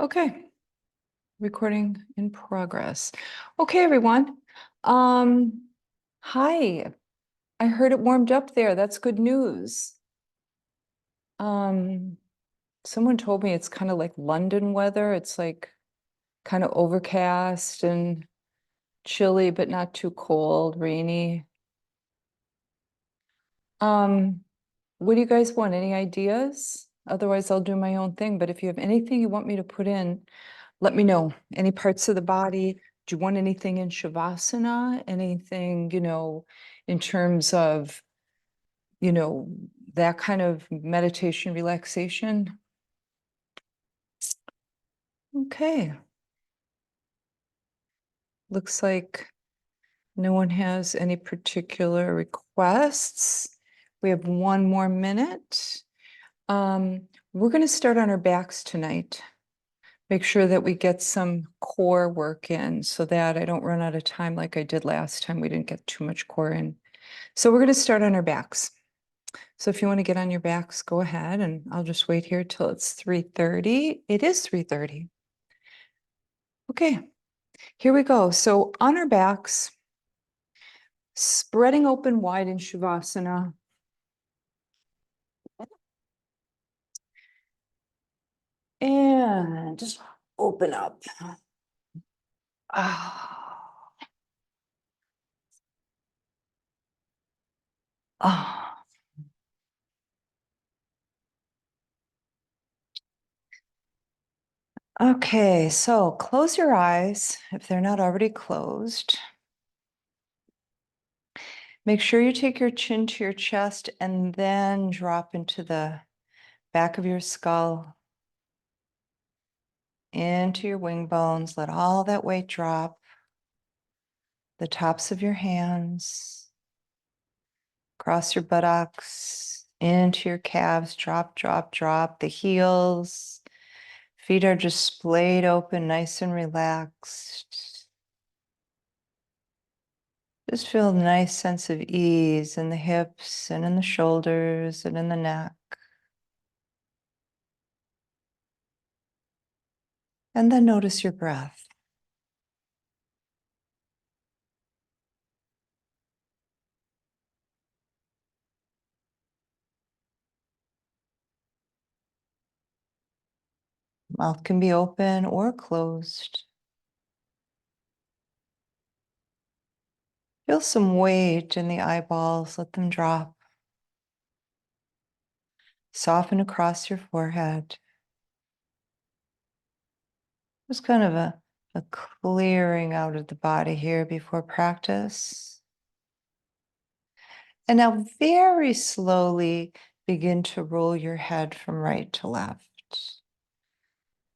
Okay, recording in progress. Okay, everyone. Um, Hi. I heard it warmed up there. That's good news. Um, Someone told me it's kind of like London weather. It's like kind of overcast and chilly, but not too cold, rainy. Um, what do you guys want? Any ideas? Otherwise, I'll do my own thing. But if you have anything you want me to put in, let me know. Any parts of the body? Do you want anything in Shavasana? Anything, in terms of, you know, that kind of meditation relaxation? Okay. Looks like no one has any particular requests. We have one more minute. We're going to start on our backs tonight. Make sure that we get some core work in so that I don't run out of time like I did last time. We didn't get too much core in. So we're going to start on our backs. So if you want to get on your backs, go ahead, and I'll just wait here till it's 3:30. It is 3:30. Okay, here we go. So on our backs, spreading open wide in Shavasana. And just open up. Ah. Ah. Okay, so close your eyes if they're not already closed. Make sure you take your chin to your chest and then drop into the back of your skull, into your wing bones. Let all that weight drop. The tops of your hands, across your buttocks, into your calves. Drop, drop, drop. The heels. Feet are just splayed open, nice and relaxed. Just feel a nice sense of ease in the hips and in the shoulders and in the neck. And then notice your breath. Mouth can be open or closed. Feel some weight in the eyeballs, let them drop. Soften across your forehead. Just kind of a clearing out of the body here before practice. And now very slowly begin to roll your head from right to left.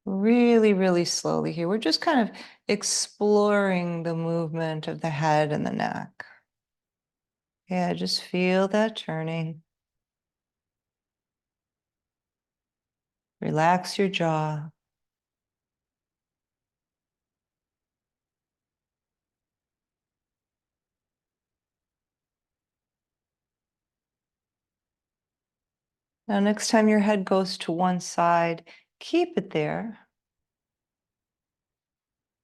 Really, really slowly here. We're just kind of exploring the movement of the head and the neck. Yeah, just feel that turning. Relax your jaw. Now, next time your head goes to one side, keep it there.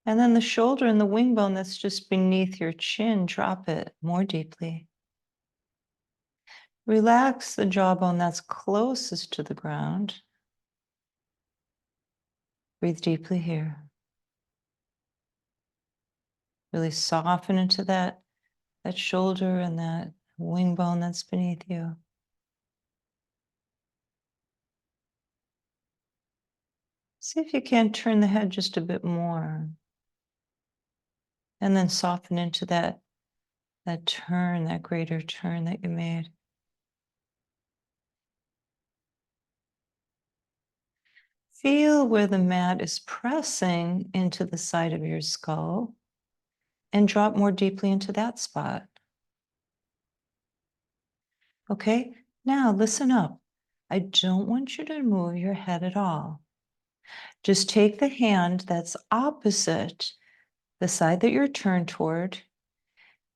And then the shoulder and the wing bone that's just beneath your chin, drop it more deeply. Relax the jawbone that's closest to the ground. Breathe deeply here. Really soften into that shoulder and that wing bone that's beneath you. See if you can turn the head just a bit more. And then soften into that turn, that greater turn that you made. Feel where the mat is pressing into the side of your skull and drop more deeply into that spot. Okay, now listen up. I don't want you to move your head at all. Just take the hand that's opposite the side that you're turned toward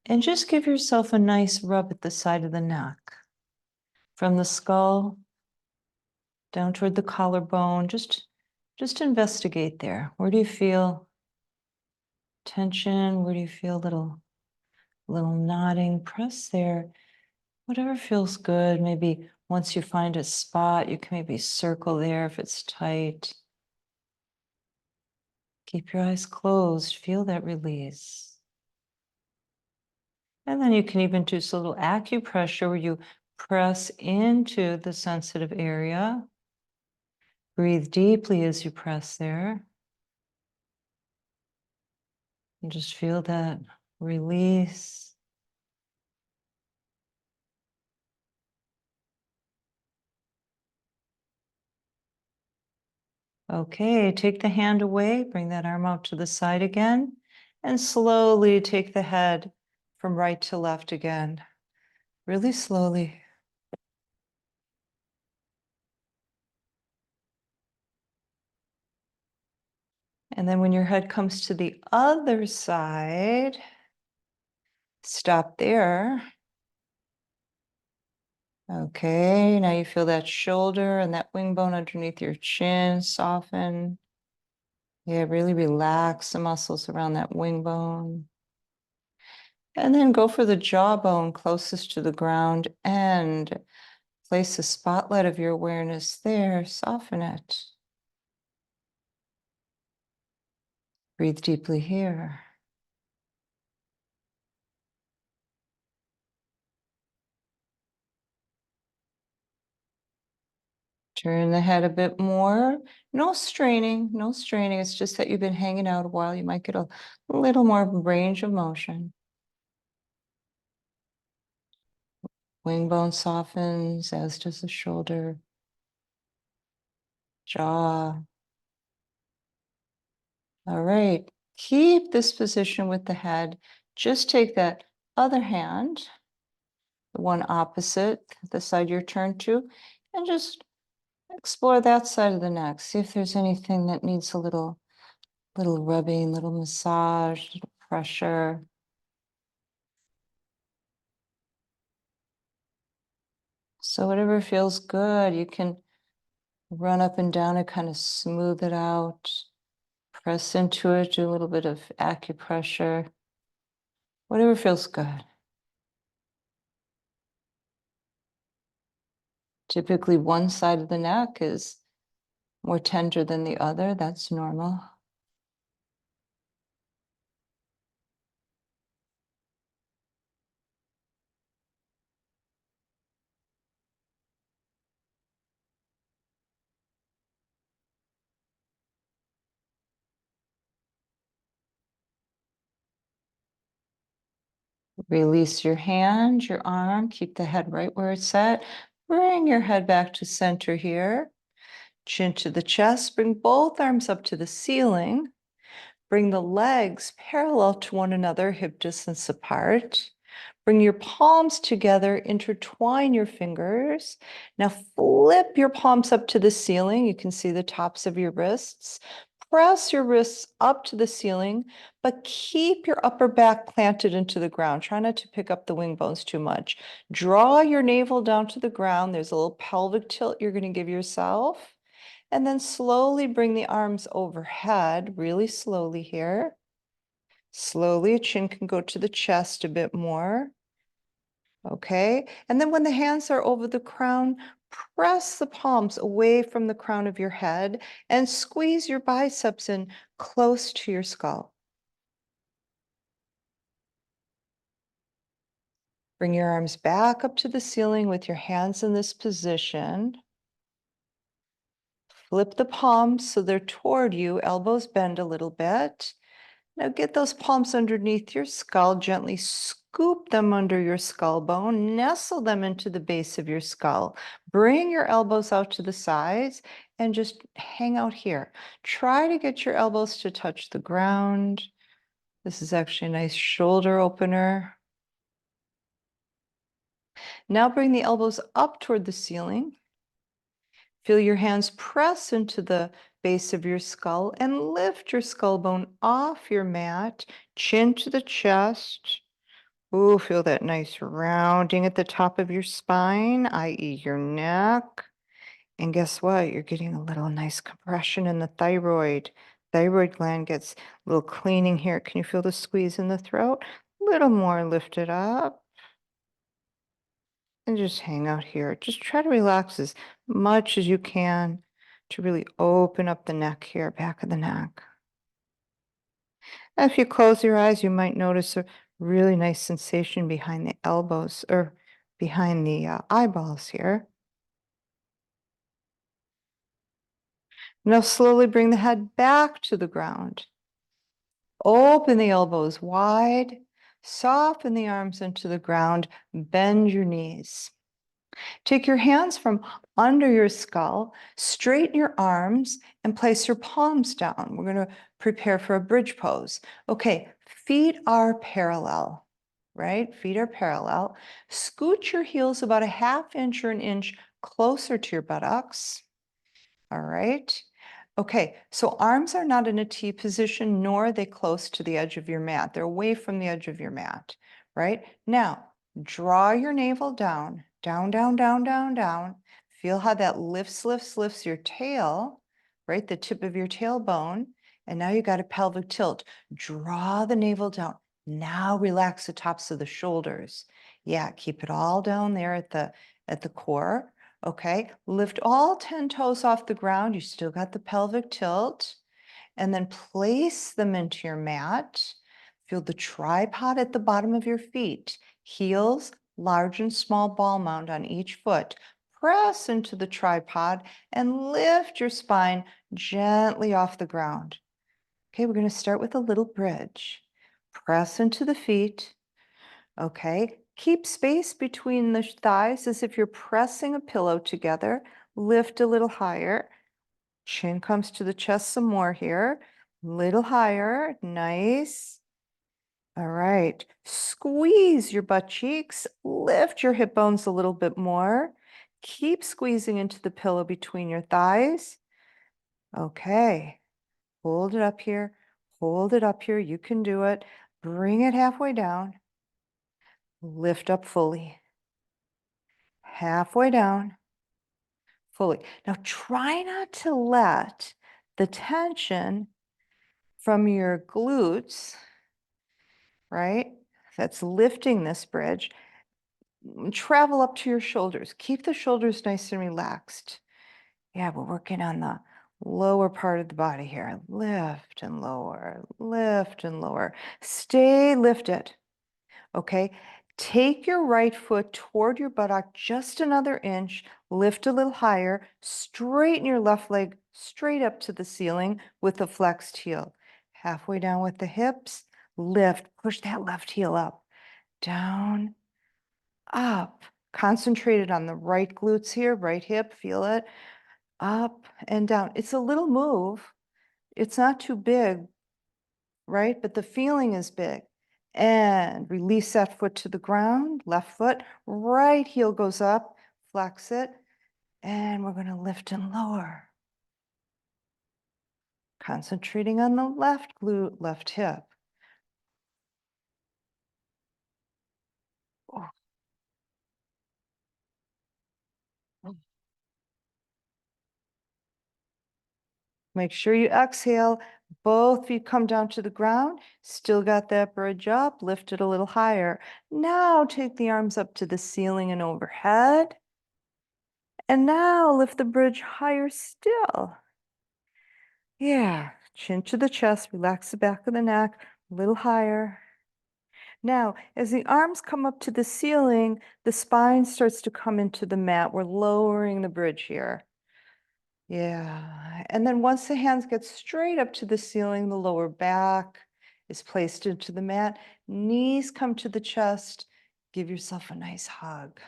and just give yourself a nice rub at the side of the neck. From the skull down toward the collarbone, just Just investigate there. Where do you feel tension? Where do you feel little nodding? Press there. Whatever feels good. Maybe once you find a spot, you can maybe circle there if it's tight. Keep your eyes closed. Feel that release. And then you can even do a little acupressure where you press into the sensitive area. Breathe deeply as you press there. And just feel that release. Okay, take the hand away, bring that arm out to the side again, and slowly take the head from right to left again. Really slowly. And then when your head comes to the other side, stop there. Okay, now you feel that shoulder and that wing bone underneath your chin soften. Yeah, really relax the muscles around that wing bone. And then go for the jawbone closest to the ground and place the spotlight of your awareness there. Soften it. Breathe deeply here. Turn the head a bit more. No straining, no straining. It's just that you've been hanging out a while. You might get a little more range of motion. Wing bone softens, as does the shoulder, jaw. All right. Keep this position with the head. Just take that other hand, the one opposite the side you're turned to, and just explore that side of the neck. See if there's anything that needs a little rubbing, little massage, little pressure. So whatever feels good, you can run up and down and kind of smooth it out. Press into it, do a little bit of acupressure. Whatever feels good. Typically, one side of the neck is more tender than the other. That's normal. Release your hand, your arm, keep the head right where it's at. Bring your head back to center here. Chin to the chest, bring both arms up to the ceiling. Bring the legs parallel to one another, hip distance apart. Bring your palms together, intertwine your fingers. Now flip your palms up to the ceiling. You can see the tops of your wrists. Press your wrists up to the ceiling, but keep your upper back planted into the ground. Try not to pick up the wing bones too much. Draw your navel down to the ground. There's a little pelvic tilt you're going to give yourself. And then slowly bring the arms overhead, really slowly here. Slowly, chin can go to the chest a bit more. Okay, and then when the hands are over the crown, press the palms away from the crown of your head and squeeze your biceps in close to your skull. Bring your arms back up to the ceiling with your hands in this position. Flip the palms so they're toward you, elbows bend a little bit. Now get those palms underneath your skull, gently scoop them under your skull bone, nestle them into the base of your skull. Bring your elbows out to the sides and just hang out here. Try to get your elbows to touch the ground. This is actually a nice shoulder opener. Now bring the elbows up toward the ceiling. Feel your hands press into the base of your skull and lift your skull bone off your mat, chin to the chest. Ooh, feel that nice rounding at the top of your spine, i.e. your neck. And guess what? You're getting a little nice compression in the thyroid. Thyroid gland gets a little cleaning here. Can you feel the squeeze in the throat? A little more, lift it up. And just hang out here. Just try to relax as much as you can to really open up the neck here, back of the neck. And if you close your eyes, you might notice a really nice sensation behind the elbows or behind the eyeballs here. Now slowly bring the head back to the ground. Open the elbows wide, soften the arms into the ground, bend your knees. Take your hands from under your skull, straighten your arms, and place your palms down. We're going to prepare for a bridge pose. Okay, feet are parallel, right? Feet are parallel. Scoot your heels about a half inch or an inch closer to your buttocks. All right. Okay, so arms are not in a T position, nor are they close to the edge of your mat. They're away from the edge of your mat, right? Now, draw your navel down, down, down, down, down, down. Feel how that lifts, lifts, lifts your tail, right? The tip of your tailbone. And now you got a pelvic tilt. Draw the navel down. Now relax the tops of the shoulders. Yeah, keep it all down there at the core. Okay, lift all 10 toes off the ground. You still got the pelvic tilt. And then place them into your mat. Feel the tripod at the bottom of your feet. Heels, large and small ball mound on each foot. Press into the tripod and lift your spine gently off the ground. Okay, we're going to start with a little bridge. Press into the feet. Okay, keep space between the thighs as if you're pressing a pillow together. Lift a little higher. Chin comes to the chest some more here. Little higher. Nice. All right. Squeeze your butt cheeks. Lift your hip bones a little bit more. Keep squeezing into the pillow between your thighs. Okay. Hold it up here. Hold it up here. You can do it. Bring it halfway down. Lift up fully. Halfway down. Fully. Now try not to let the tension from your glutes, right? That's lifting this bridge, travel up to your shoulders. Keep the shoulders nice and relaxed. Yeah, we're working on the lower part of the body here. Lift and lower, lift and lower. Stay lifted. Okay, take your right foot toward your buttock just another inch, lift a little higher, straighten your left leg straight up to the ceiling with the flexed heel. Halfway down with the hips, lift, push that left heel up, down, up. Concentrated on the right glutes here, right hip, feel it, up and down. It's a little move. It's not too big, right? But the feeling is big. And release that foot to the ground, left foot, right heel goes up, flex it, and we're going to lift and lower. Concentrating on the left glute, left hip. Oh, oh. Make sure you exhale. Both feet come down to the ground. Still got that bridge up, lift it a little higher. Now take the arms up to the ceiling and overhead. And now lift the bridge higher still. Yeah, chin to the chest, relax the back of the neck, a little higher. Now, as the arms come up to the ceiling, the spine starts to come into the mat. We're lowering the bridge here. Yeah, and then once the hands get straight up to the ceiling, the lower back is placed into the mat. Knees come to the chest. Give yourself a nice hug.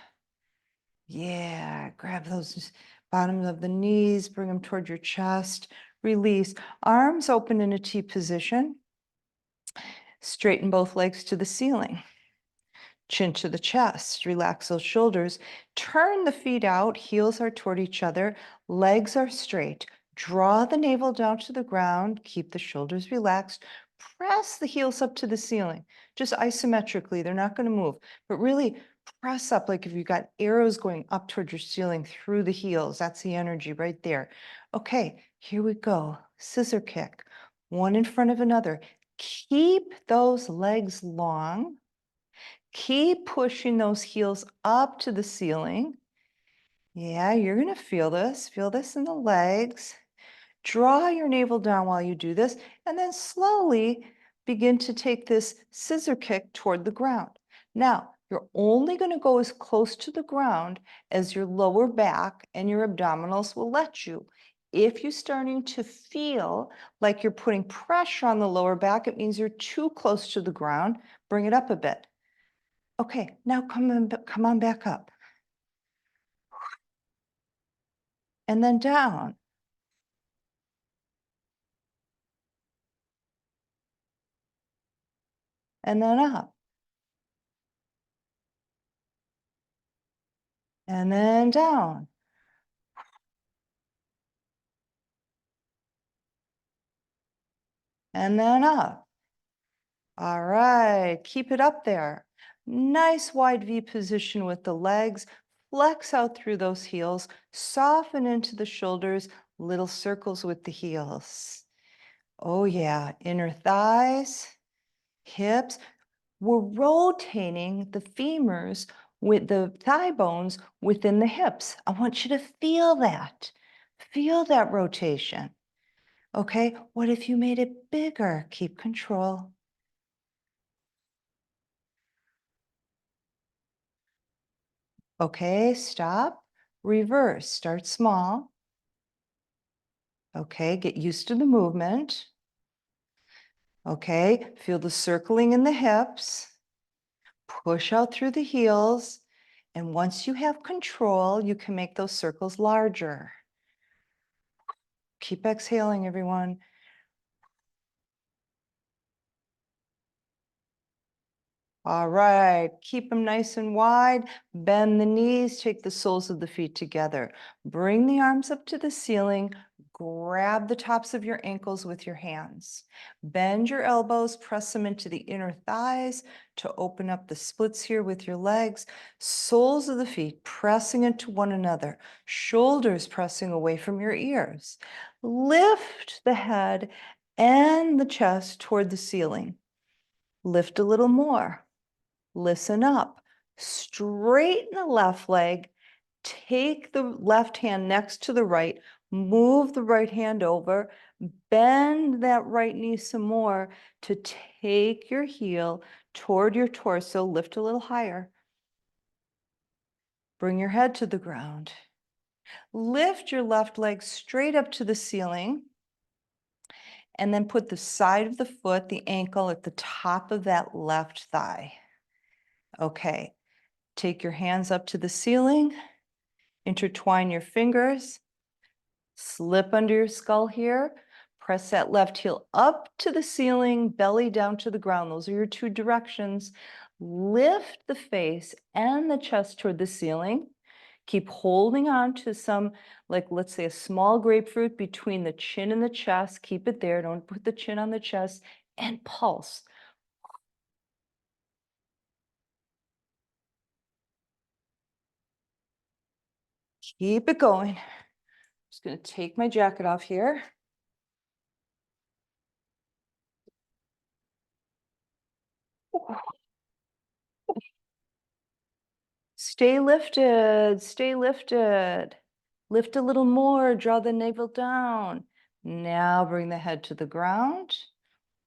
Yeah, grab those bottoms of the knees, bring them toward your chest. Release. Arms open in a T position. Straighten both legs to the ceiling. Chin to the chest. Relax those shoulders. Turn the feet out. Heels are toward each other. Legs are straight. Draw the navel down to the ground. Keep the shoulders relaxed. Press the heels up to the ceiling, just isometrically. They're not going to move, but really press up like if you got arrows going up towards your ceiling through the heels. That's the energy right there. Okay, here we go. Scissor kick, one in front of another. Keep those legs long. Keep pushing those heels up to the ceiling. Yeah, you're going to feel this. Feel this in the legs. Draw your navel down while you do this, and then slowly begin to take this scissor kick toward the ground. Now, you're only going to go as close to the ground as your lower back and your abdominals will let you. If you're starting to feel like you're putting pressure on the lower back, it means you're too close to the ground. Bring it up a bit. Okay, now come on back up. And then down. And then up. And then down. And then up. All right, keep it up there. Nice wide V position with the legs. Flex out through those heels. Soften into the shoulders. Little circles with the heels. Oh yeah, inner thighs, hips. We're rotating the femurs with the thigh bones within the hips. I want you to feel that. Feel that rotation. Okay, what if you made it bigger? Keep control. Okay, stop, reverse, start small. Okay, get used to the movement. Okay, feel the circling in the hips. Push out through the heels. And once you have control, you can make those circles larger. Keep exhaling, everyone. All right, keep them nice and wide. Bend the knees, take the soles of the feet together. Bring the arms up to the ceiling. Grab the tops of your ankles with your hands. Bend your elbows, press them into the inner thighs to open up the splits here with your legs. Soles of the feet pressing into one another. Shoulders pressing away from your ears. Lift the head and the chest toward the ceiling. Lift a little more. Listen up. Straighten the left leg. Take the left hand next to the right. Move the right hand over. Bend that right knee some more to take your heel toward your torso. Lift a little higher. Bring your head to the ground. Lift your left leg straight up to the ceiling. And then put the side of the foot, the ankle, at the top of that left thigh. Okay. Take your hands up to the ceiling, intertwine your fingers, slip under your skull here, press that left heel up to the ceiling, belly down to the ground. Those are your two directions. Lift the face and the chest toward the ceiling. Keep holding on to some, like let's say a small grapefruit between the chin and the chest. Keep it there. Don't put the chin on the chest. And pulse. Keep it going. Just going to take my jacket off here. Stay lifted, stay lifted. Lift a little more, draw the navel down. Now bring the head to the ground.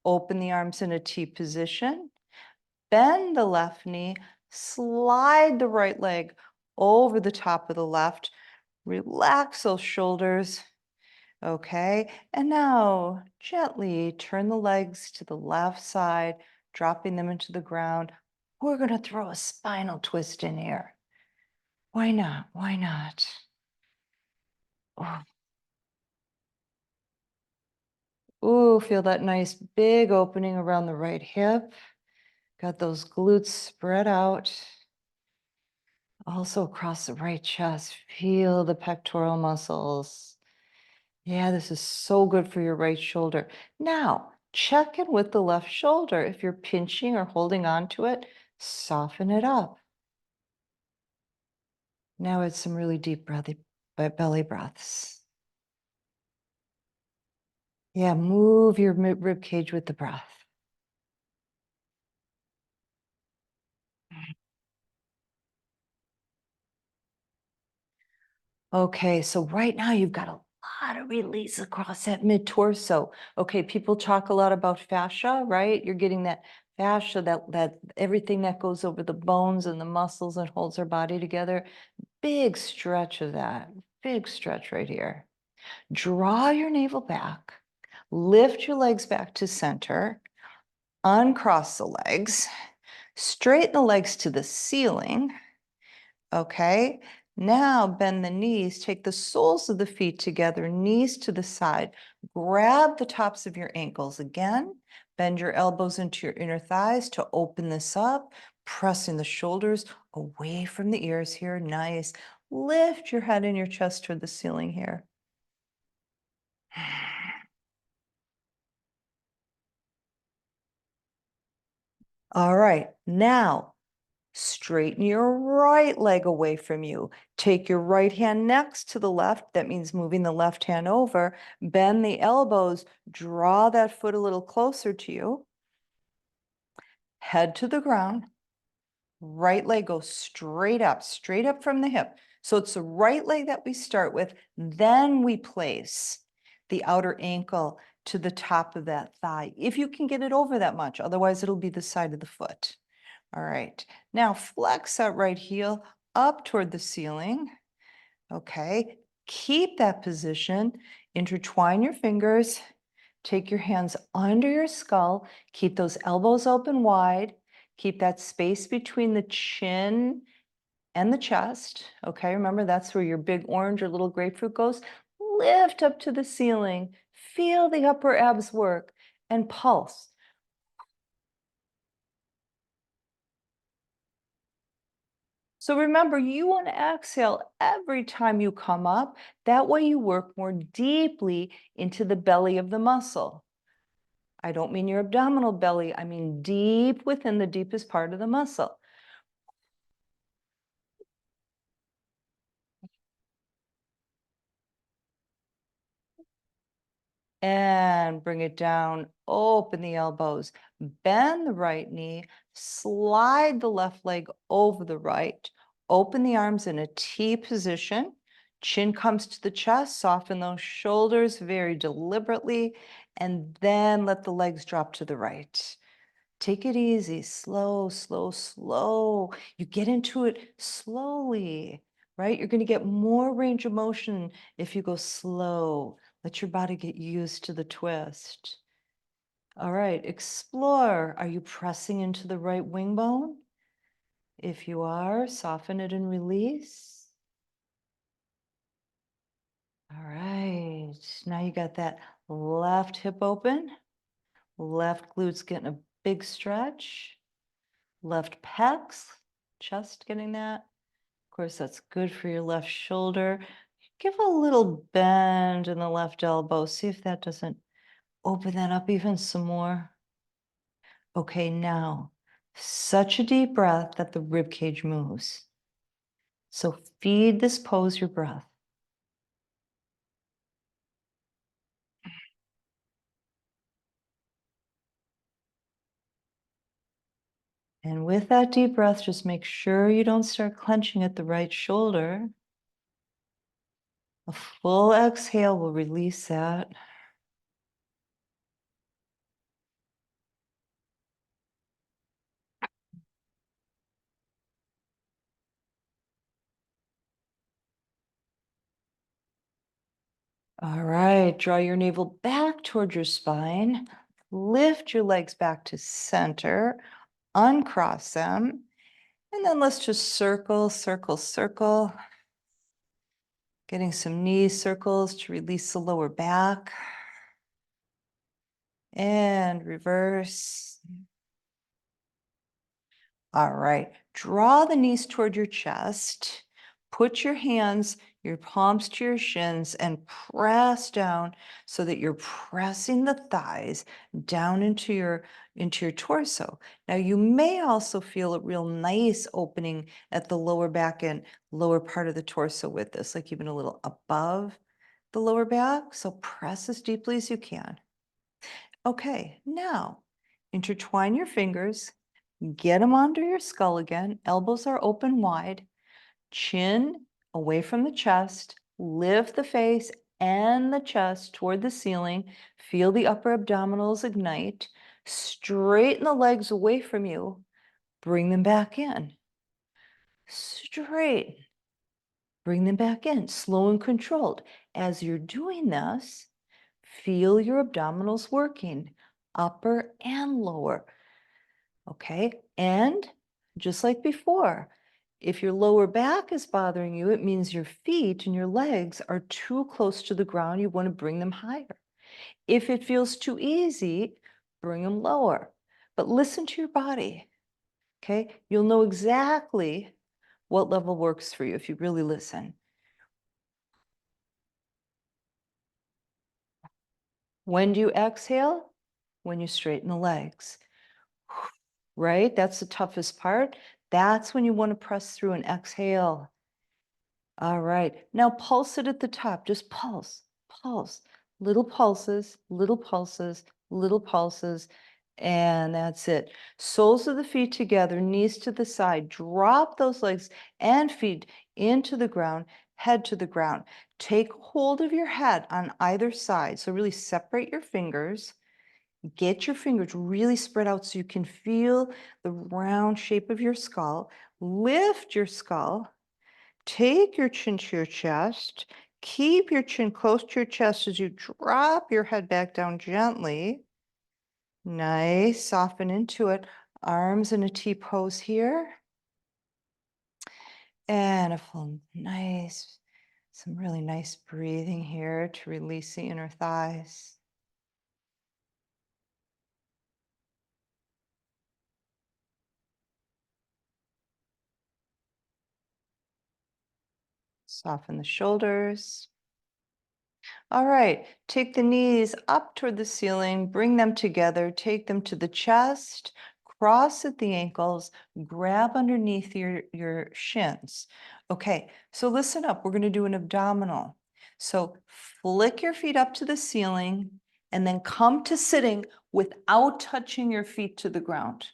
Open the arms in a T position. Bend the left knee. Slide the right leg over the top of the left. Relax those shoulders. Okay, and now gently turn the legs to the left side, dropping them into the ground. We're going to throw a spinal twist in here. Why not? Why not? Oh. Ooh, feel that nice big opening around the right hip. Got those glutes spread out. Also across the right chest. Feel the pectoral muscles. Yeah, this is so good for your right shoulder. Now, check in with the left shoulder. If you're pinching or holding on to it, soften it up. Now it's some really deep belly breaths. Yeah, move your rib cage with the breath. Okay, so right now you've got a lot of release across that mid torso. Okay, people talk a lot about fascia, right? You're getting that fascia, that everything that goes over the bones and the muscles and holds our body together. Big stretch of that. Big stretch right here. Draw your navel back. Lift your legs back to center. Uncross the legs. Straighten the legs to the ceiling. Okay, now bend the knees, take the soles of the feet together, knees to the side, grab the tops of your ankles again, bend your elbows into your inner thighs to open this up, pressing the shoulders away from the ears here, nice. Lift your head and your chest toward the ceiling here. All right, now straighten your right leg away from you. Take your right hand next to the left. That means moving the left hand over. Bend the elbows. Draw that foot a little closer to you. Head to the ground. Right leg goes straight up from the hip. So it's the right leg that we start with. Then we place the outer ankle to the top of that thigh, if you can get it over that much. Otherwise, it'll be the side of the foot. All right, now flex that right heel up toward the ceiling. Okay, keep that position. Intertwine your fingers. Take your hands under your skull. Keep those elbows open wide. Keep that space between the chin and the chest. Okay, remember that's where your big orange or little grapefruit goes. Lift up to the ceiling. Feel the upper abs work and pulse. So remember, you want to exhale every time you come up. That way you work more deeply into the belly of the muscle. I don't mean your abdominal belly. I mean deep within the deepest part of the muscle. And bring it down, open the elbows, bend the right knee, slide the left leg over the right, open the arms in a T position, chin comes to the chest, soften those shoulders very deliberately, and then let the legs drop to the right. Take it easy, slow, slow, slow. You get into it slowly, right? You're going to get more range of motion if you go slow. Let your body get used to the twist. All right, explore. Are you pressing into the right wing bone? If you are, soften it and release. All right, now you got that left hip open, left glutes getting a big stretch. Left pecs, chest getting that. Of course, that's good for your left shoulder. Give a little bend in the left elbow. See if that doesn't open that up even some more. Okay, now, such a deep breath that the rib cage moves. So feed this pose your breath. And with that deep breath, just make sure you don't start clenching at the right shoulder. A full exhale will release that. All right, draw your navel back toward your spine. Lift your legs back to center. Uncross them. And then let's just circle, circle, circle. Getting some knee circles to release the lower back. And reverse. All right, draw the knees toward your chest. Put your hands your palms to your shins and press down so that you're pressing the thighs down into your torso. Now you may also feel a real nice opening at the lower back and lower part of the torso with this, like even a little above the lower back. So press as deeply as you can. Okay, now intertwine your fingers, get them under your skull again. Elbows are open wide, chin away from the chest, lift the face and the chest toward the ceiling. Feel the upper abdominals ignite. Straighten the legs away from you. Bring them back in. Straight. Bring them back in, slow and controlled. As you're doing this, feel your abdominals working, upper and lower. Okay, and just like before, if your lower back is bothering you, it means your feet and your legs are too close to the ground. You want to bring them higher. If it feels too easy, bring them lower. But listen to your body. Okay, you'll know exactly what level works for you if you really listen. When do you exhale? When you straighten the legs. Right? That's the toughest part. That's when you want to press through and exhale. All right. Now pulse it at the top. Just pulse, pulse. Little pulses, little pulses, little pulses. And that's it. Soles of the feet together, knees to the side. Drop those legs and feet into the ground, head to the ground. Take hold of your head on either side. So really separate your fingers. Get your fingers really spread out so you can feel the round shape of your skull. Lift your skull. Take your chin to your chest. Keep your chin close to your chest as you drop your head back down gently. Nice. Soften into it. Arms in a T pose here. And a full nice, some really nice breathing here to release the inner thighs. Soften the shoulders. All right, take the knees up toward the ceiling, bring them together, take them to the chest, cross at the ankles, grab underneath your shins. Okay, so listen up. We're going to do an abdominal. So flick your feet up to the ceiling and then come to sitting without touching your feet to the ground.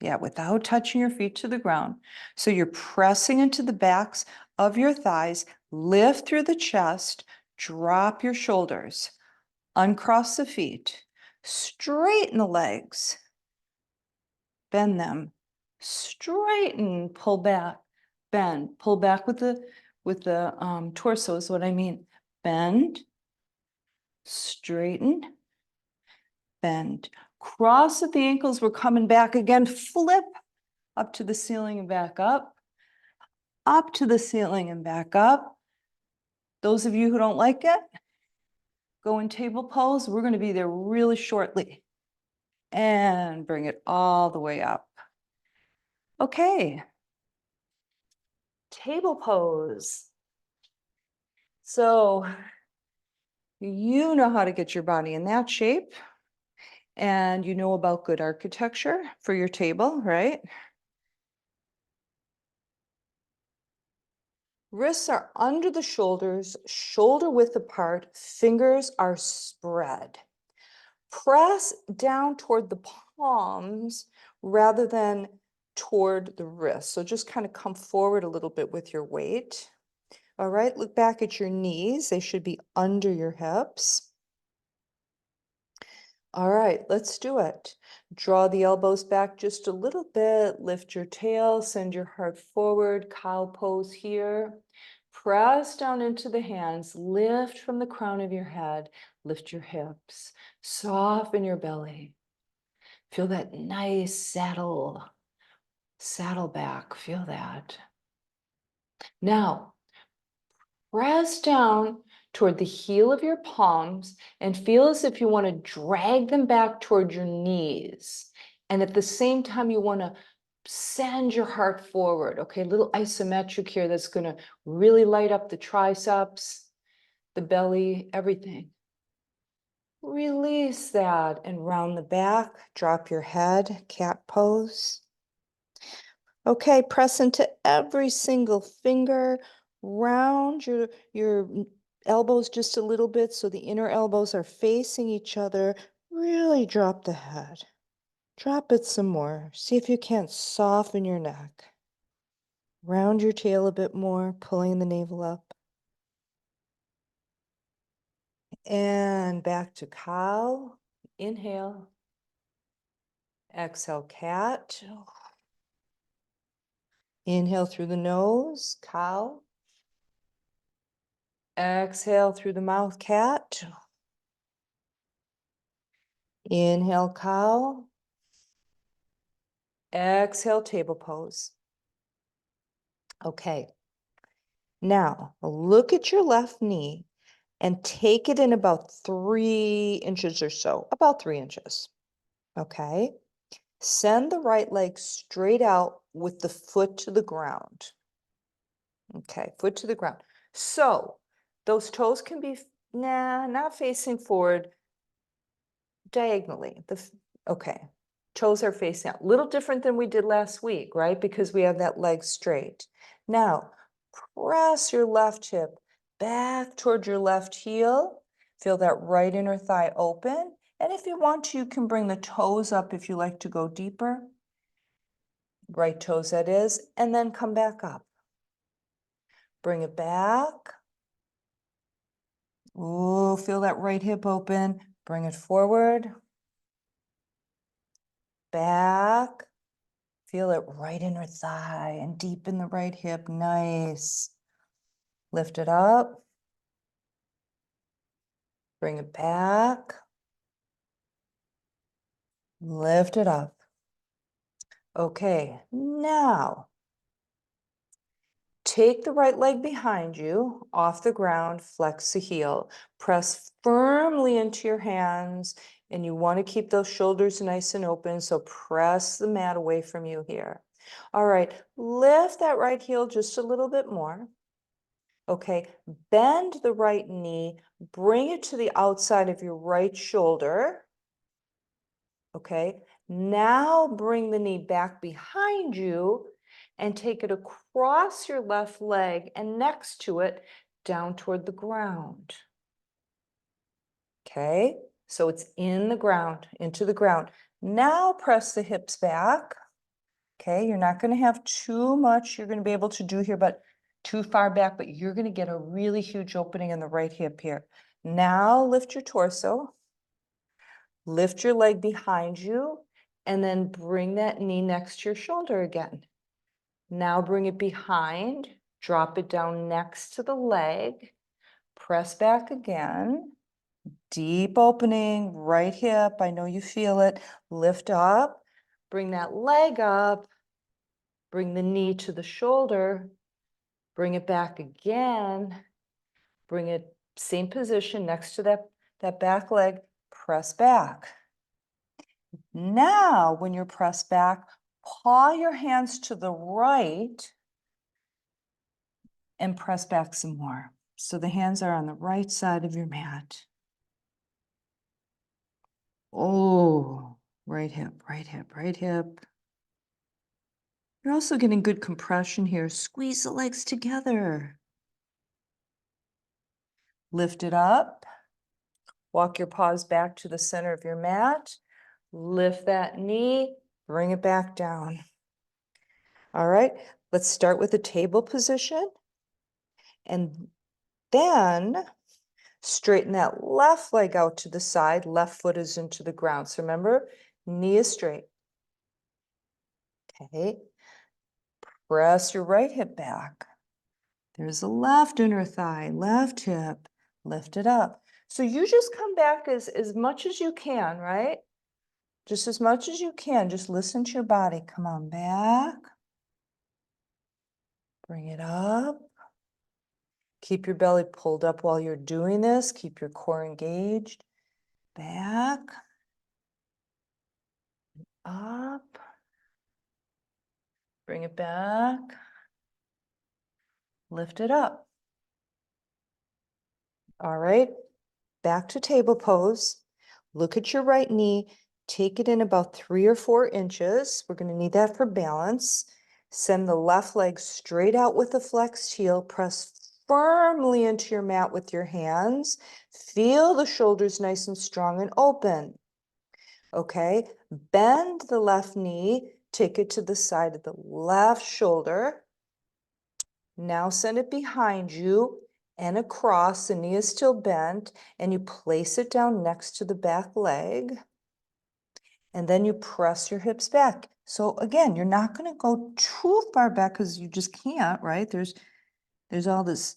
Yeah, without touching your feet to the ground. So you're pressing into the backs of your thighs, lift through the chest, drop your shoulders, uncross the feet, straighten the legs, bend them, straighten, pull back, bend, pull back with the torso is what I mean. Bend, straighten, bend. Cross at the ankles, we're coming back again, flip up to the ceiling and back up to the ceiling and back up. Those of you who don't like it, go in table pose. We're going to be there really shortly. And bring it all the way up. Okay. Table pose. So you know how to get your body in that shape. And you know about good architecture for your table, right? Wrists are under the shoulders, shoulder width apart, fingers are spread. Press down toward the palms rather than toward the wrist. So just kind of come forward a little bit with your weight. All right, look back at your knees. They should be under your hips. All right, let's do it. Draw the elbows back just a little bit. Lift your tail, send your heart forward. Cow pose here. Press down into the hands. Lift from the crown of your head. Lift your hips. Soften your belly. Feel that nice saddle back. Feel that. Now, press down toward the heel of your palms and feel as if you want to drag them back toward your knees. And at the same time, you want to send your heart forward. Okay, a little isometric here that's going to really light up the triceps, the belly, everything. Release that and round the back. Drop your head, cat pose. Okay, press into every single finger. Round your elbows just a little bit so the inner elbows are facing each other. Really drop the head. Drop it some more. See if you can't soften your neck. Round your tail a bit more, pulling the navel up. And back to cow. Inhale. Exhale, cat. Inhale through the nose, cow. Exhale through the mouth, cat. Inhale, cow. Exhale, table pose. Okay. Now, look at your left knee and take it in about 3 inches or so, about 3 inches. Okay. Send the right leg straight out with the foot to the ground. Okay, foot to the ground. So those toes can be, not facing forward, diagonally. Okay, toes are facing out. A little different than we did last week, right? Because we have that leg straight. Now, press your left hip back toward your left heel. Feel that right inner thigh open. And if you want to, you can bring the toes up if you like to go deeper. Right toes, that is, and then come back up. Bring it back. Ooh, feel that right hip open. Bring it forward. Back. Feel it right inner thigh and deep in the right hip. Nice. Lift it up. Bring it back. Lift it up. Okay, now take the right leg behind you off the ground, flex the heel, press firmly into your hands, and you want to keep those shoulders nice and open, so press the mat away from you here. All right, lift that right heel just a little bit more. Okay, bend the right knee, bring it to the outside of your right shoulder. Okay, now bring the knee back behind you and take it across your left leg and next to it down toward the ground. Okay, so it's in the ground, into the ground. Now press the hips back. Okay, you're not going to have too much you're going to be able to do here, but too far back, but you're going to get a really huge opening in the right hip here. Now lift your torso, lift your leg behind you, and then bring that knee next to your shoulder again. Now bring it behind, drop it down next to the leg, press back again, deep opening, right hip, I know you feel it, lift up, bring that leg up, bring the knee to the shoulder, bring it back again, bring it same position next to that back leg, press back. Now, when you're pressed back, paw your hands to the right and press back some more. So the hands are on the right side of your mat. Oh, right hip, right hip, right hip. You're also getting good compression here. Squeeze the legs together. Lift it up. Walk your paws back to the center of your mat. Lift that knee, bring it back down. All right, let's start with the table position. And then straighten that left leg out to the side. Left foot is into the ground. So remember, knee is straight. Okay. Press your right hip back. There's the left inner thigh, left hip. Lift it up. So you just come back as much as you can, right? Just as much as you can. Just listen to your body. Come on back. Bring it up. Keep your belly pulled up while you're doing this. Keep your core engaged. Back. Up. Bring it back. Lift it up. All right, back to table pose. Look at your right knee. Take it in about 3 or 4 inches. We're going to need that for balance. Send the left leg straight out with the flexed heel. Press firmly into your mat with your hands. Feel the shoulders nice and strong and open. Okay, bend the left knee. Take it to the side of the left shoulder. Now send it behind you and across. The knee is still bent, and you place it down next to the back leg. And then you press your hips back. So again, you're not going to go too far back because you just can't, right? There's all this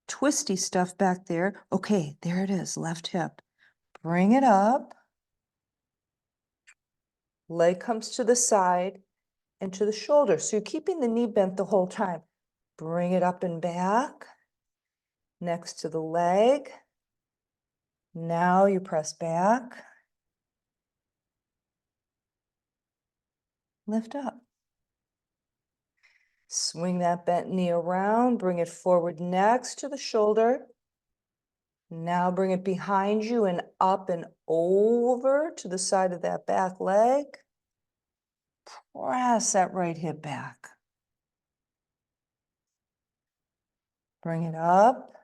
twisty stuff back there. Okay, there it is, left hip. Bring it up. Leg comes to the side and to the shoulder. So you're keeping the knee bent the whole time. Bring it up and back. Next to the leg. Now you press back. Lift up. Swing that bent knee around, bring it forward next to the shoulder. Now bring it behind you and up and over to the side of that back leg. Press that right hip back. Bring it up.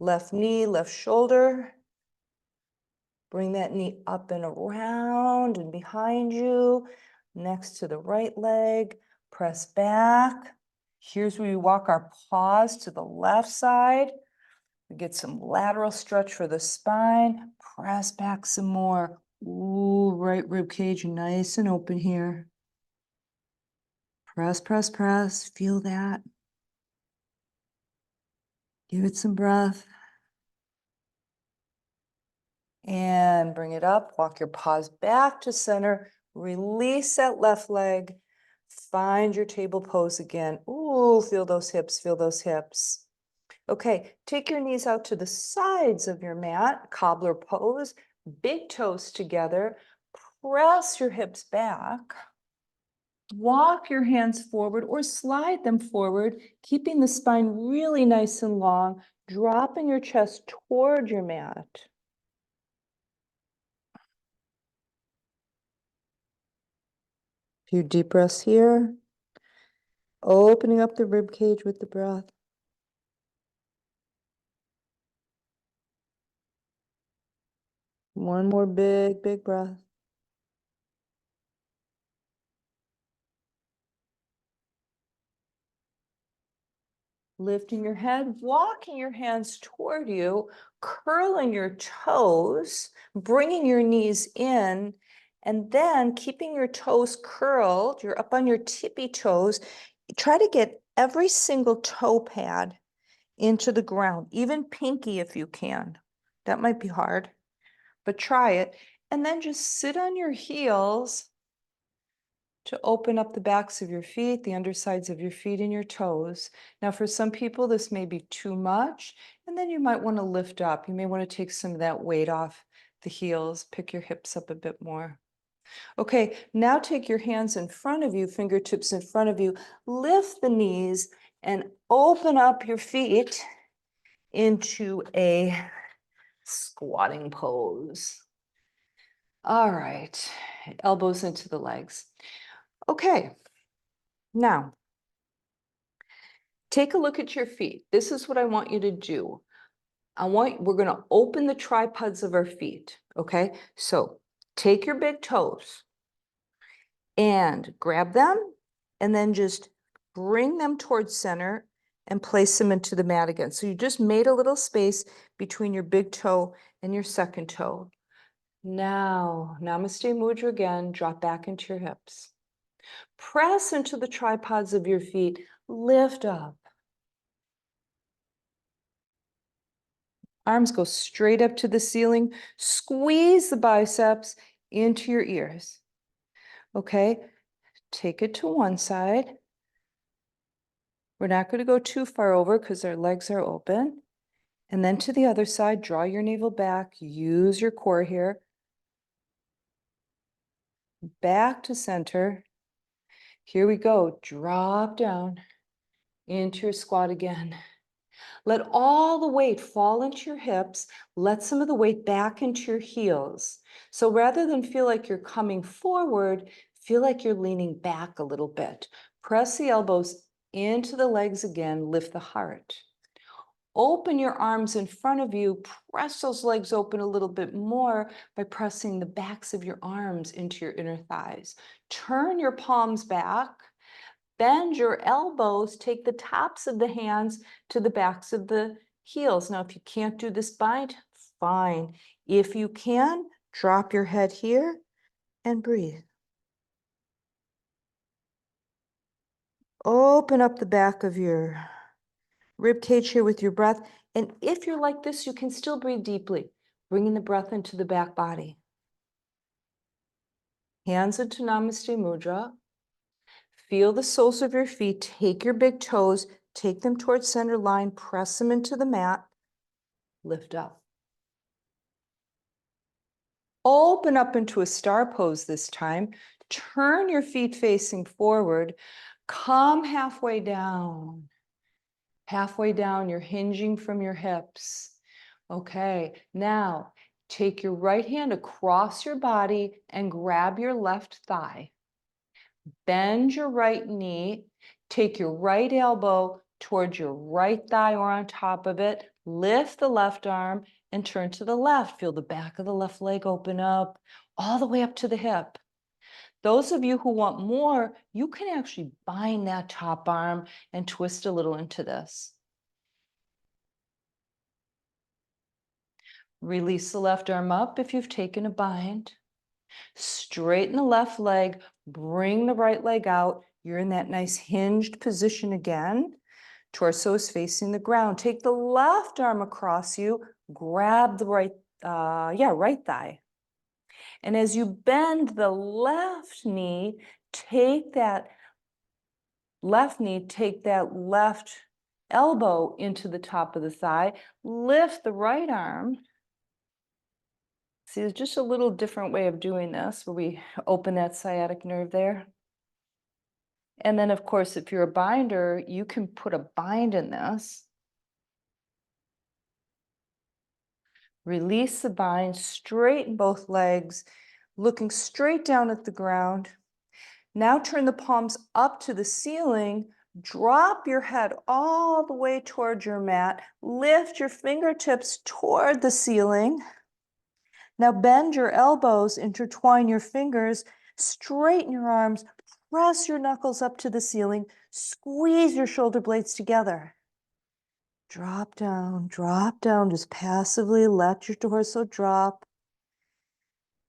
Left knee, left shoulder. Bring that knee up and around and behind you, next to the right leg. Press back. Here's where we walk our paws to the left side. We get some lateral stretch for the spine. Press back some more. Ooh, right rib cage nice and open here. Press, press, press. Feel that. Give it some breath. And bring it up. Walk your paws back to center. Release that left leg. Find your table pose again. Ooh, feel those hips, feel those hips. Okay, take your knees out to the sides of your mat, cobbler pose, big toes together. Press your hips back. Walk your hands forward or slide them forward, keeping the spine really nice and long, dropping your chest toward your mat. Few deep breaths here. Opening up the rib cage with the breath. One more big, big breath. Lifting your head, walking your hands toward you, curling your toes, bringing your knees in, and then keeping your toes curled. You're up on your tippy toes. Try to get every single toe pad into the ground, even pinky if you can. That might be hard, but try it. And then just sit on your heels to open up the backs of your feet, the undersides of your feet and your toes. Now, for some people, this may be too much, and then you might want to lift up. You may want to take some of that weight off the heels, pick your hips up a bit more. Okay, now take your hands in front of you, fingertips in front of you, lift the knees and open up your feet into a squatting pose. All right, elbows into the legs. Okay, now take a look at your feet. This is what I want you to do. We're going to open the tripods of our feet. Okay, so take your big toes and grab them and then just bring them towards center and place them into the mat again. So you just made a little space between your big toe and your second toe. Now, Namaste Mudra again, drop back into your hips. Press into the tripods of your feet, lift up. Arms go straight up to the ceiling. Squeeze the biceps into your ears. Okay, take it to one side. We're not going to go too far over because our legs are open. And then to the other side, draw your navel back. Use your core here. Back to center. Here we go. Drop down into your squat again. Let all the weight fall into your hips. Let some of the weight back into your heels. So rather than feel like you're coming forward, feel like you're leaning back a little bit. Press the elbows into the legs again. Lift the heart. Open your arms in front of you. Press those legs open a little bit more by pressing the backs of your arms into your inner thighs. Turn your palms back. Bend your elbows. Take the tops of the hands to the backs of the heels. Now, if you can't do this bind, fine. If you can, drop your head here and breathe. Open up the back of your rib cage here with your breath. And if you're like this, you can still breathe deeply, bringing the breath into the back body. Hands into Namaste Mudra. Feel the soles of your feet. Take your big toes, take them towards center line, press them into the mat, lift up. Open up into a star pose this time. Turn your feet facing forward. Come halfway down. Halfway down, you're hinging from your hips. Okay, now take your right hand across your body and grab your left thigh. Bend your right knee. Take your right elbow towards your right thigh or on top of it. Lift the left arm and turn to the left. Feel the back of the left leg open up all the way up to the hip. Those of you who want more, you can actually bind that top arm and twist a little into this. Release the left arm up if you've taken a bind. Straighten the left leg, bring the right leg out. You're in that nice hinged position again. Torso is facing the ground. Take the left arm across you, grab the right thigh. And as you bend the left knee, take that left elbow into the top of the thigh, lift the right arm. See, there's just a little different way of doing this where we open that sciatic nerve there. And then, of course, if you're a binder, you can put a bind in this. Release the bind, straighten both legs, looking straight down at the ground. Now turn the palms up to the ceiling. Drop your head all the way toward your mat. Lift your fingertips toward the ceiling. Now bend your elbows, intertwine your fingers, straighten your arms, press your knuckles up to the ceiling, squeeze your shoulder blades together. Drop down, just passively let your torso drop.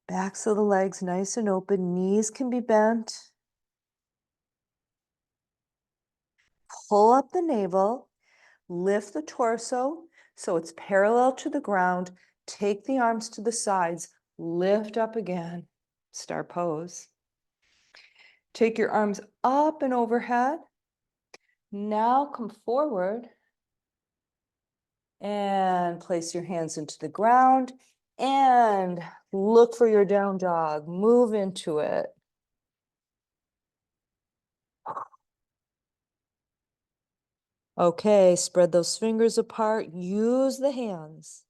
Backs of the legs nice and open, knees can be bent. Pull up the navel, lift the torso so it's parallel to the ground. Take the arms to the sides, lift up again, star pose. Take your arms up and overhead. Now come forward and place your hands into the ground and look for your down dog. Move into it. Okay, spread those fingers apart. Use the hands.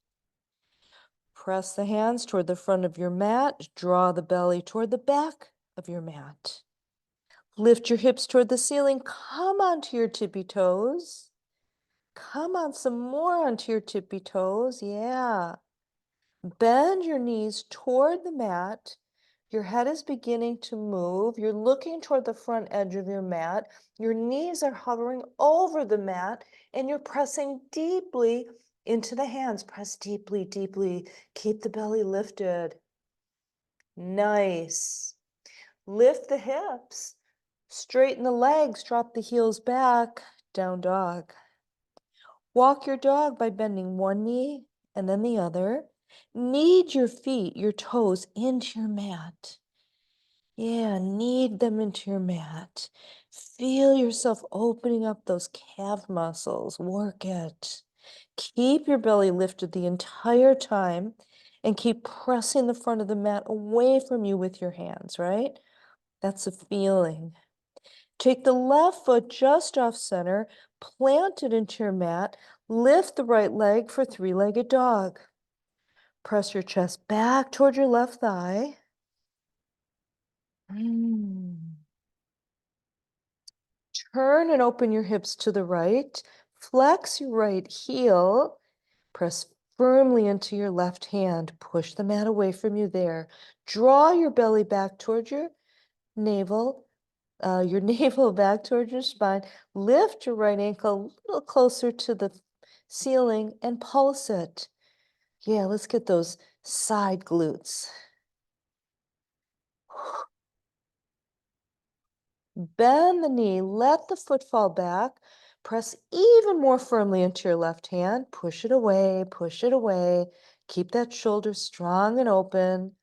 Press the hands toward the front of your mat. Draw the belly toward the back of your mat. Lift your hips toward the ceiling. Come onto your tippy toes. Come on some more onto your tippy toes. Yeah. Bend your knees toward the mat. Your head is beginning to move. You're looking toward the front edge of your mat. Your knees are hovering over the mat, and you're pressing deeply into the hands. Press deeply, deeply. Keep the belly lifted. Nice. Lift the hips. Straighten the legs. Drop the heels back. Down dog. Walk your dog by bending one knee and then the other. Knead your feet, your toes into your mat. Yeah, knead them into your mat. Feel yourself opening up those calf muscles. Work it. Keep your belly lifted the entire time and keep pressing the front of the mat away from you with your hands, right? That's a feeling. Take the left foot just off center, plant it into your mat, lift the right leg for three-legged dog. Press your chest back toward your left thigh. Turn and open your hips to the right. Flex your right heel. Press firmly into your left hand. Push the mat away from you there. Draw your belly back towards navel, your navel back towards your spine. Lift your right ankle a little closer to the ceiling and pulse it. Yeah, let's get those side glutes. Bend the knee, let the foot fall back. Press even more firmly into your left hand. Push it away, push it away. Keep that shoulder strong and open.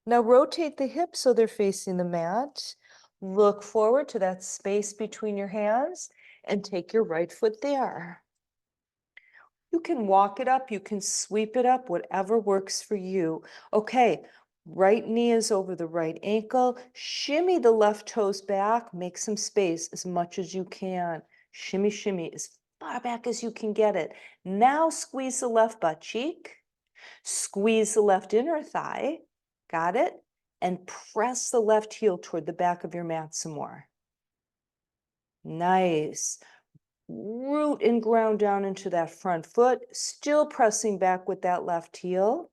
Now rotate the hips so they're facing the mat. Look forward to that space between your hands and take your right foot there. You can walk it up, you can sweep it up, whatever works for you. Okay, right knee is over the right ankle. Shimmy the left toes back, make some space as much as you can. Shimmy, shimmy, as far back as you can get it. Now squeeze the left butt cheek. Squeeze the left inner thigh. Got it? And press the left heel toward the back of your mat some more. Nice. Root and ground down into that front foot, still pressing back with that left heel.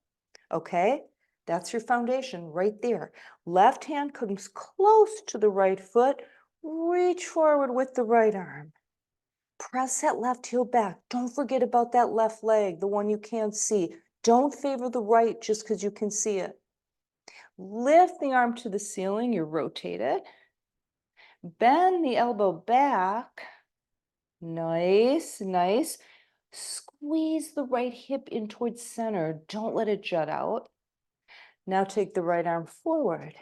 Okay, that's your foundation right there. Left hand comes close to the right foot. Reach forward with the right arm. Press that left heel back. Don't forget about that left leg, the one you can't see. Don't favor the right just because you can see it. Lift the arm to the ceiling, you're rotated. Bend the elbow back. Nice, nice. Squeeze the right hip in towards center. Don't let it jut out. Now take the right arm forward.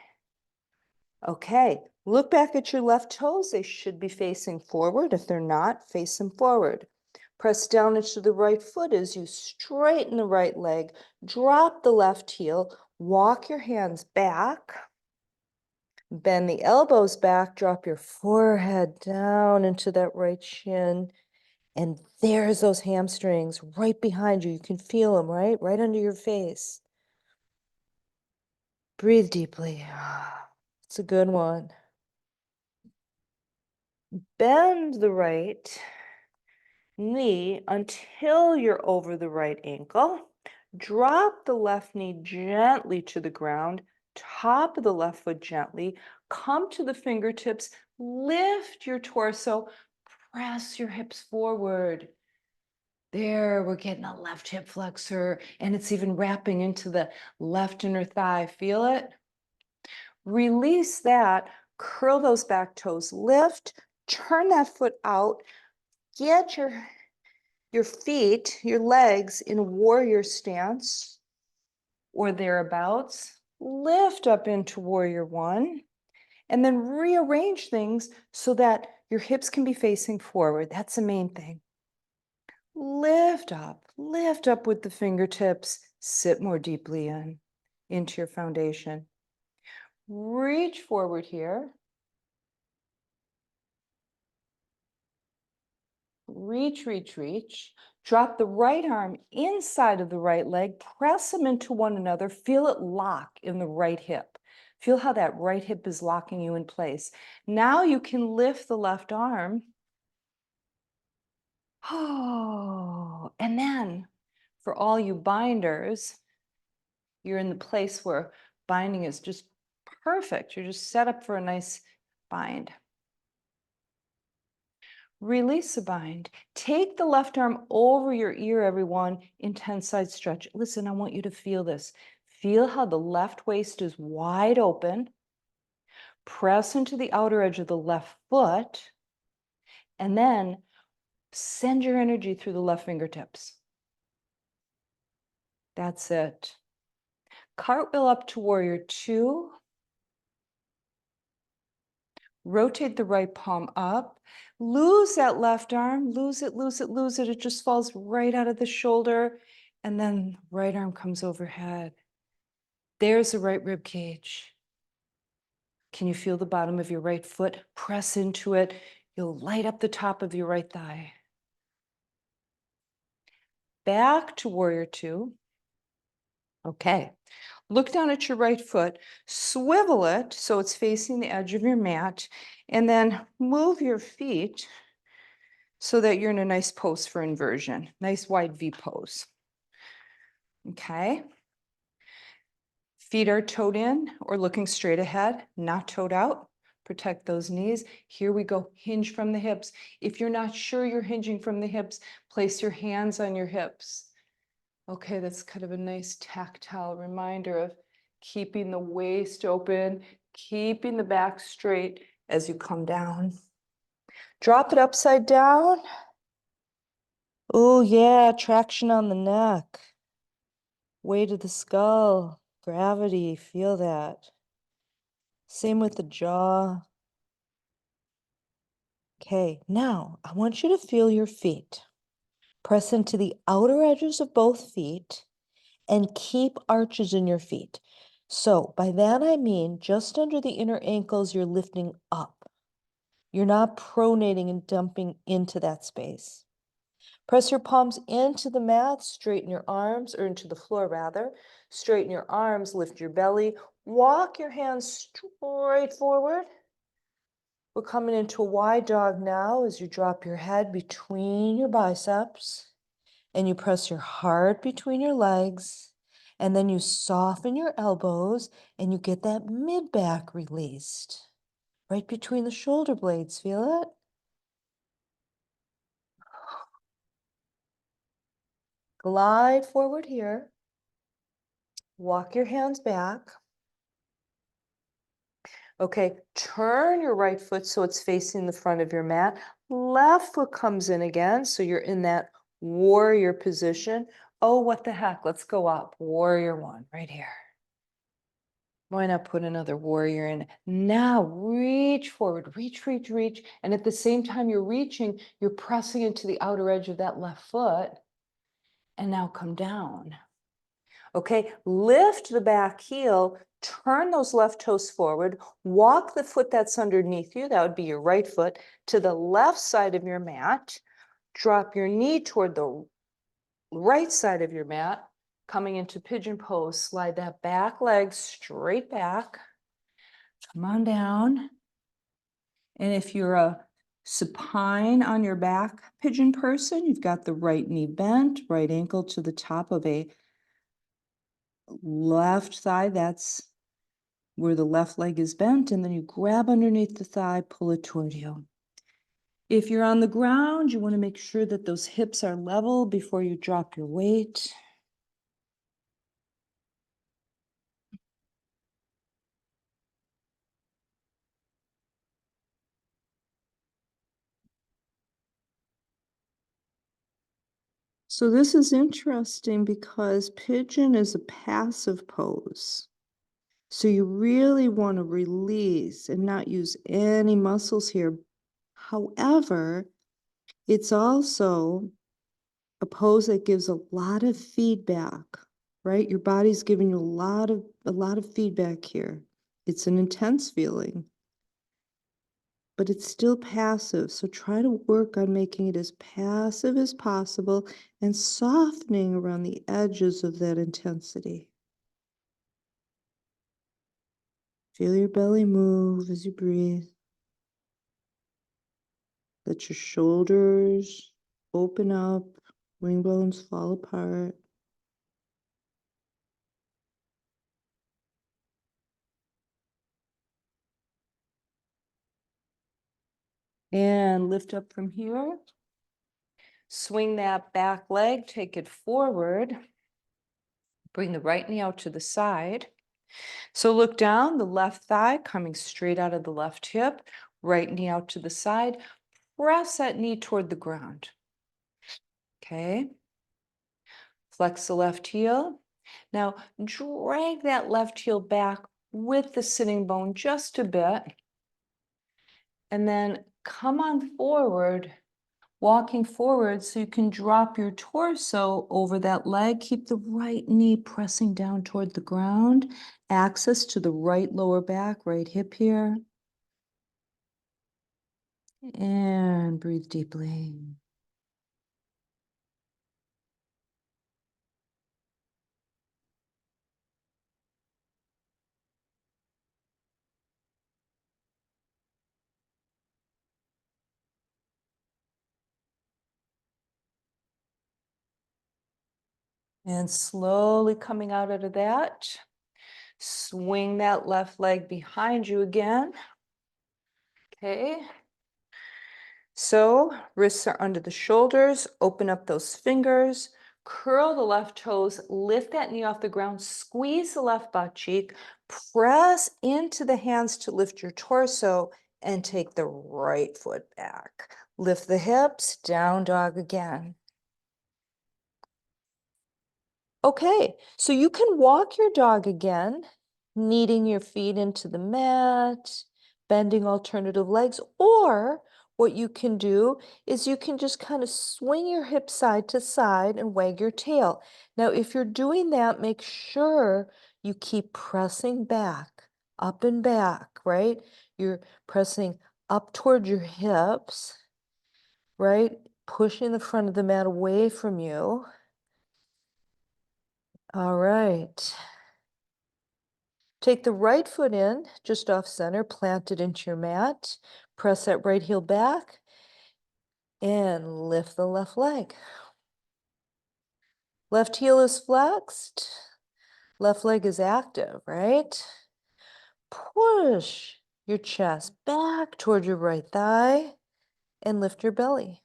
Okay, look back at your left toes. They should be facing forward. If they're not, face them forward. Press down into the right foot as you straighten the right leg. Drop the left heel. Walk your hands back. Bend the elbows back. Drop your forehead down into that right shin. And there's those hamstrings right behind you. You can feel them, right? Right under your face. Breathe deeply. It's a good one. Bend the right knee until you're over the right ankle. Drop the left knee gently to the ground. Top of the left foot gently. Come to the fingertips. Lift your torso. Press your hips forward. There, we're getting a left hip flexor, and it's even wrapping into the left inner thigh. Feel it? Release that, curl those back toes, lift, turn that foot out, get your feet, your legs in warrior stance or thereabouts. Lift up into warrior one, and then rearrange things so that your hips can be facing forward. That's the main thing. Lift up with the fingertips, sit more deeply into your foundation. Reach forward here. Reach, reach, reach. Drop the right arm inside of the right leg, press them into one another. Feel it lock in the right hip. Feel how that right hip is locking you in place. Now you can lift the left arm. Oh, and then for all you binders, you're in the place where binding is just perfect. You're just set up for a nice bind. Release the bind. Take the left arm over your ear, everyone. Intense side stretch. Listen, I want you to feel this. Feel how the left waist is wide open. Press into the outer edge of the left foot. And then send your energy through the left fingertips. That's it. Cartwheel up to warrior two. Rotate the right palm up. Lose that left arm. Lose it, lose it, lose it. It just falls right out of the shoulder. And then right arm comes overhead. There's the right rib cage. Can you feel the bottom of your right foot? Press into it. You'll light up the top of your right thigh. Back to warrior two. Okay. Look down at your right foot, swivel it so it's facing the edge of your mat, and then move your feet so that you're in a nice pose for inversion, nice wide V pose. Okay. Feet are toed in or looking straight ahead, not toed out. Protect those knees. Here we go, hinge from the hips. If you're not sure you're hinging from the hips, place your hands on your hips. Okay, that's kind of a nice tactile reminder of keeping the waist open, keeping the back straight as you come down. Drop it upside down. Oh yeah, traction on the neck. Weight of the skull, gravity, feel that. Same with the jaw. Okay, now I want you to feel your feet. Press into the outer edges of both feet and keep arches in your feet. So by that I mean just under the inner ankles, you're lifting up. You're not pronating and dumping into that space. Press your palms into the mat, straighten your arms, or into the floor rather. Straighten your arms, lift your belly, walk your hands straight forward. We're coming into a wide dog now as you drop your head between your biceps and you press your heart between your legs, and then you soften your elbows and you get that mid back released right between the shoulder blades. Feel it? Glide forward here. Walk your hands back. Okay, turn your right foot so it's facing the front of your mat. Left foot comes in again, so you're in that warrior position. Oh, what the heck? Let's go up. Warrior one, right here. Why not put another warrior in? Now reach forward, reach, reach, reach. And at the same time you're reaching, you're pressing into the outer edge of that left foot. And now come down. Okay, lift the back heel, turn those left toes forward, walk the foot that's underneath you, that would be your right foot, to the left side of your mat. Drop your knee toward the right side of your mat, coming into pigeon pose. Slide that back leg straight back. Come on down. And if you're a supine on your back pigeon person, you've got the right knee bent, right ankle to the top of a left thigh. That's where the left leg is bent, and then you grab underneath the thigh, pull it toward you. If you're on the ground, you want to make sure that those hips are level before you drop your weight. So this is interesting because pigeon is a passive pose. So you really want to release and not use any muscles here. However, it's also a pose that gives a lot of feedback, right? Your body's giving you a lot of feedback here. It's an intense feeling, but it's still passive. So try to work on making it as passive as possible and softening around the edges of that intensity. Feel your belly move as you breathe. Let your shoulders open up, wing bones fall apart. And lift up from here. Swing that back leg, take it forward. Bring the right knee out to the side. So look down, the left thigh coming straight out of the left hip, right knee out to the side. Press that knee toward the ground. Okay. Flex the left heel. Now drag that left heel back with the sitting bone just a bit. And then come on forward. walking forward so you can drop your torso over that leg. Keep the right knee pressing down toward the ground. Access to the right lower back, right hip here. And breathe deeply. And slowly coming out of that, swing that left leg behind you again. Okay. So wrists are under the shoulders, open up those fingers, curl the left toes, lift that knee off the ground, squeeze the left butt cheek, press into the hands to lift your torso, and take the right foot back. Lift the hips, down dog again. Okay, so you can walk your dog again, kneading your feet into the mat, bending alternative legs, or what you can do is you can just kind of swing your hips side to side and wag your tail. Now, if you're doing that, make sure you keep pressing back, up and back, right? You're pressing up toward your hips, right? Pushing the front of the mat away from you. All right. Take the right foot in, just off center, plant it into your mat. Press that right heel back and lift the left leg. Left heel is flexed. Left leg is active, right? Push your chest back toward your right thigh and lift your belly.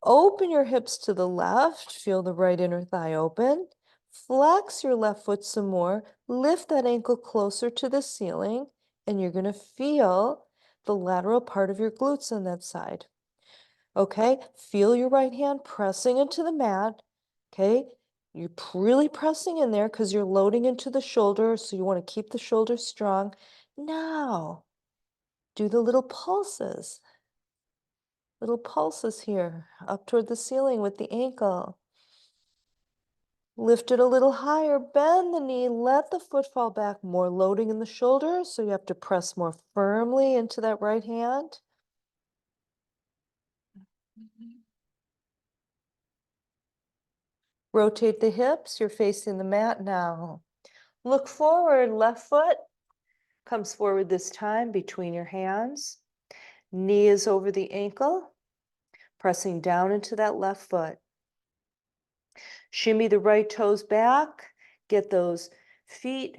Open your hips to the left. Feel the right inner thigh open. Flex your left foot some more. Lift that ankle closer to the ceiling, and you're going to feel the lateral part of your glutes on that side. Okay, feel your right hand pressing into the mat. Okay, you're really pressing in there because you're loading into the shoulder, so you want to keep the shoulder strong. Now, do the little pulses here up toward the ceiling with the ankle. Lift it a little higher, bend the knee, let the foot fall back, more loading in the shoulder, so you have to press more firmly into that right hand. Rotate the hips, you're facing the mat now. Look forward, left foot comes forward this time between your hands. Knee is over the ankle, pressing down into that left foot. Shimmy the right toes back, get those feet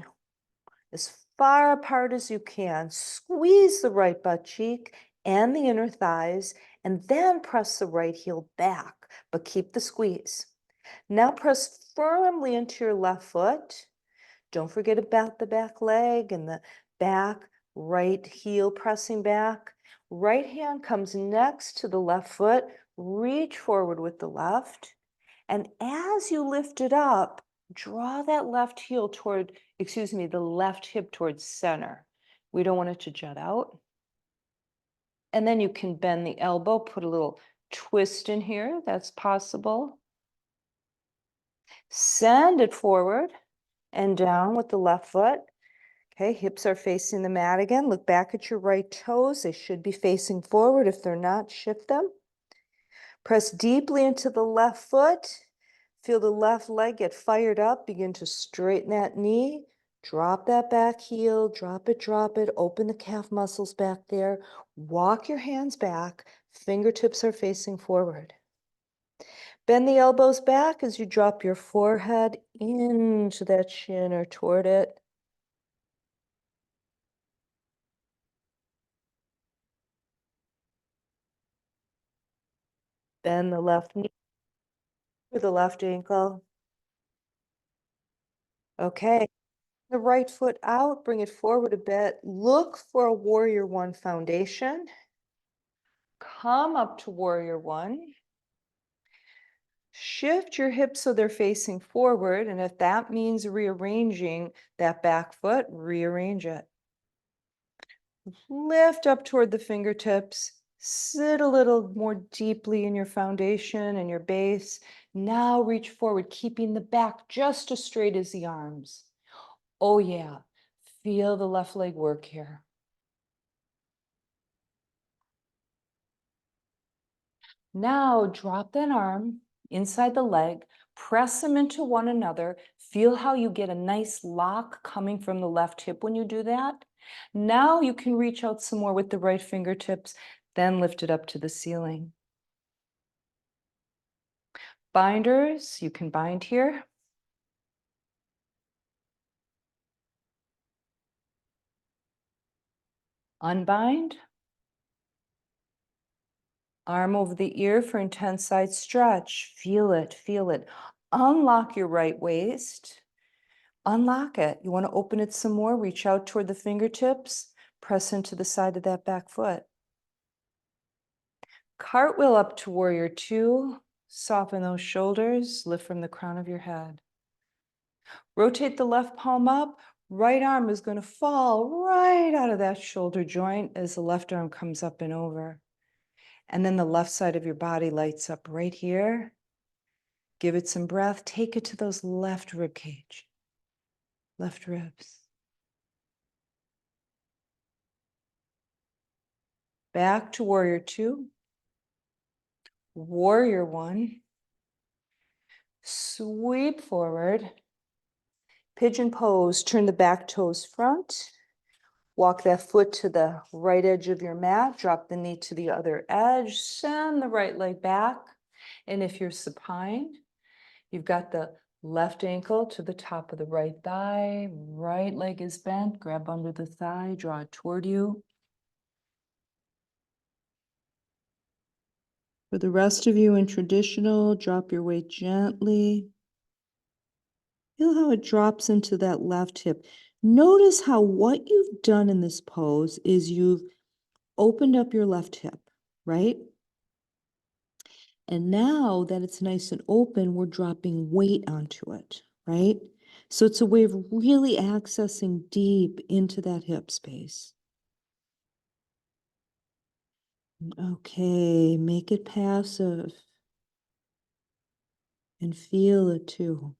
as far apart as you can. Squeeze the right butt cheek and the inner thighs, and then press the right heel back, but keep the squeeze. Now press firmly into your left foot. Don't forget about the back leg and the back right heel pressing back. Right hand comes next to the left foot. Reach forward with the left. And as you lift it up, draw that left heel toward, the left hip towards center. We don't want it to jut out. And then you can bend the elbow, put a little twist in here. That's possible. Send it forward and down with the left foot. Okay, hips are facing the mat again. Look back at your right toes. They should be facing forward. If they're not, shift them. Press deeply into the left foot. Feel the left leg get fired up. Begin to straighten that knee. Drop that back heel. Drop it, drop it. Open the calf muscles back there. Walk your hands back. Fingertips are facing forward. Bend the elbows back as you drop your forehead into that shin or toward it. Bend the left knee or the left ankle. Okay. The right foot out, bring it forward a bit. Look for a warrior one foundation. Come up to warrior one. Shift your hips so they're facing forward. And if that means rearranging that back foot, rearrange it. Lift up toward the fingertips. Sit a little more deeply in your foundation and your base. Now reach forward, keeping the back just as straight as the arms. Oh, yeah. Feel the left leg work here. Now drop that arm inside the leg, press them into one another. Feel how you get a nice lock coming from the left hip when you do that. Now you can reach out some more with the right fingertips, then lift it up to the ceiling. Binders, you can bind here. Unbind. Arm over the ear for intense side stretch. Feel it, feel it. Unlock your right waist. Unlock it. You want to open it some more, reach out toward the fingertips, press into the side of that back foot. Cartwheel up to warrior two. Soften those shoulders, lift from the crown of your head. Rotate the left palm up. Right arm is going to fall right out of that shoulder joint as the left arm comes up and over. And then the left side of your body lights up right here. Give it some breath. Take it to those left rib cage, left ribs. Back to warrior two. Warrior one. Sweep forward. Pigeon pose. Turn the back toes front. Walk that foot to the right edge of your mat. Drop the knee to the other edge. Send the right leg back. And if you're supine, you've got the left ankle to the top of the right thigh. Right leg is bent. Grab under the thigh. Draw it toward you. For the rest of you in traditional, drop your weight gently. Feel how it drops into that left hip. Notice how what you've done in this pose is you've opened up your left hip, right? And now that it's nice and open, we're dropping weight onto it, right? So it's a way of really accessing deep into that hip space. Okay, make it passive and feel it too.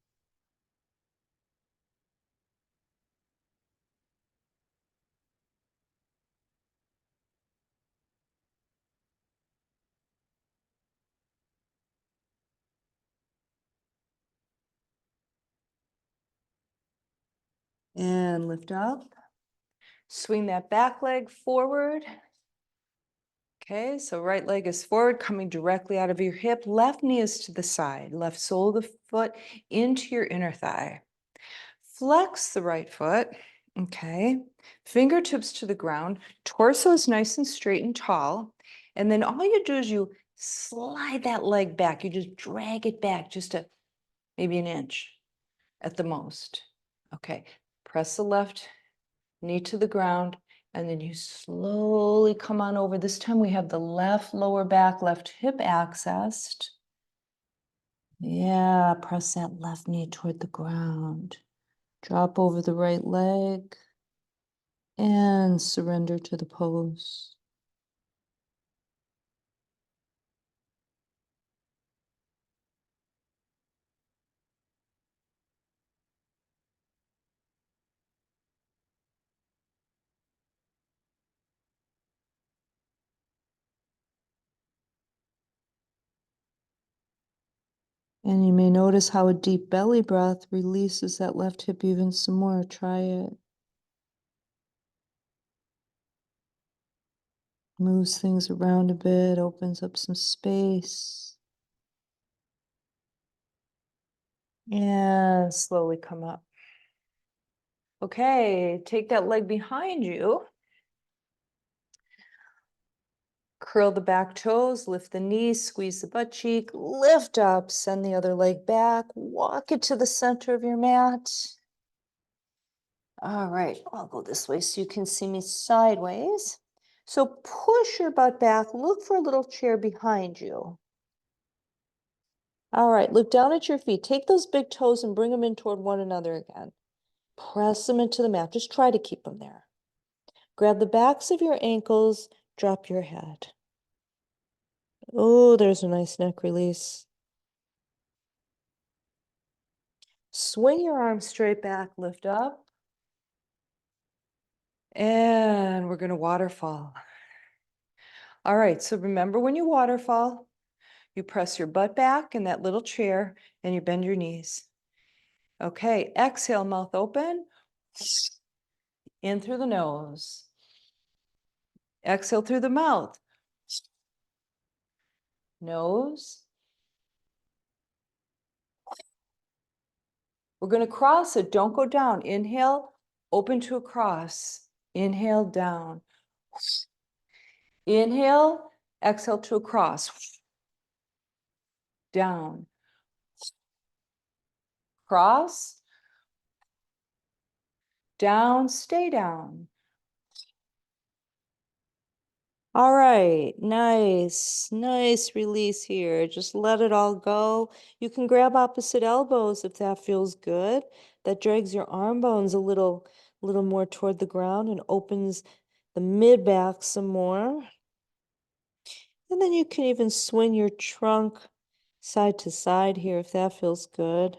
And lift up. Swing that back leg forward. Okay, so right leg is forward, coming directly out of your hip. Left knee is to the side. Left sole of the foot into your inner thigh. Flex the right foot. Okay, fingertips to the ground. Torso is nice and straight and tall. And then all you do is you slide that leg back. You just drag it back just maybe an inch at the most. Okay, press the left knee to the ground, and then you slowly come on over. This time we have the left lower back, left hip accessed. Yeah, press that left knee toward the ground. Drop over the right leg and surrender to the pose. And you may notice how a deep belly breath releases that left hip even some more. Try it. Moves things around a bit, opens up some space. And slowly come up. Okay, take that leg behind you. Curl the back toes, lift the knees, squeeze the butt cheek, lift up, send the other leg back, walk it to the center of your mat. All right, I'll go this way so you can see me sideways. So push your butt back, look for a little chair behind you. All right, look down at your feet. Take those big toes and bring them in toward one another again. Press them into the mat. Just try to keep them there. Grab the backs of your ankles, drop your head. Oh, there's a nice neck release. Swing your arms straight back, lift up. And we're going to waterfall. All right, so remember when you waterfall, you press your butt back in that little chair and you bend your knees. Okay, exhale, mouth open. In through the nose. Exhale through the mouth. Nose. We're going to cross it. Don't go down. Inhale, open to a cross. Inhale, down. Inhale, exhale to a cross. Down. Cross. Down, stay down. All right, nice release here. Just let it all go. You can grab opposite elbows if that feels good. That drags your arm bones a little more toward the ground and opens the mid back some more. And then you can even swing your trunk side to side here if that feels good.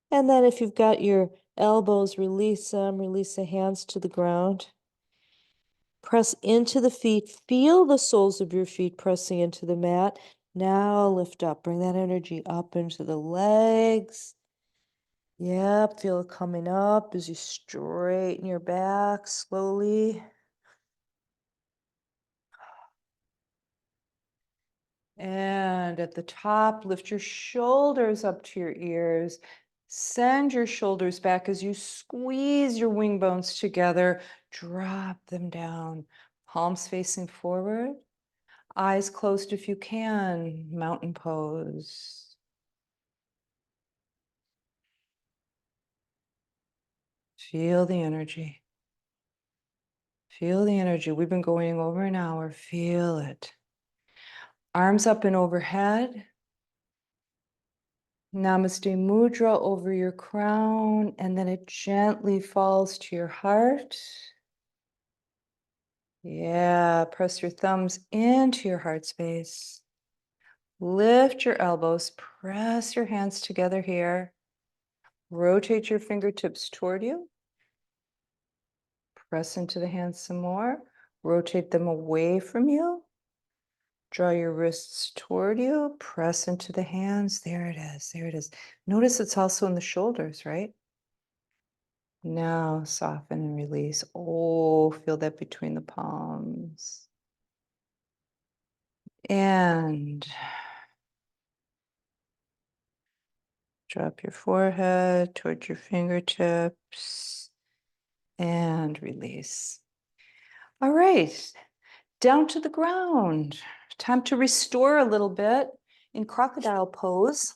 And then if you've got your elbows, release them, release the hands to the ground. Press into the feet. Feel the soles of your feet pressing into the mat. Now lift up. Bring that energy up into the legs. Yep, feel it coming up as you straighten your back slowly. And at the top, lift your shoulders up to your ears. Send your shoulders back as you squeeze your wing bones together. Drop them down. Palms facing forward. Eyes closed if you can. Mountain pose. Feel the energy. Feel the energy. We've been going over an hour. Feel it. Arms up and overhead. Namaste Mudra over your crown, and then it gently falls to your heart. Yeah, press your thumbs into your heart space. Lift your elbows, press your hands together here. Rotate your fingertips toward you. Press into the hands some more. Rotate them away from you. Draw your wrists toward you. Press into the hands. There it is. There it is. Notice it's also in the shoulders, right? Now soften and release. Oh, feel that between the palms. And drop your forehead towards your fingertips and release. All right, down to the ground. Time to restore a little bit in crocodile pose.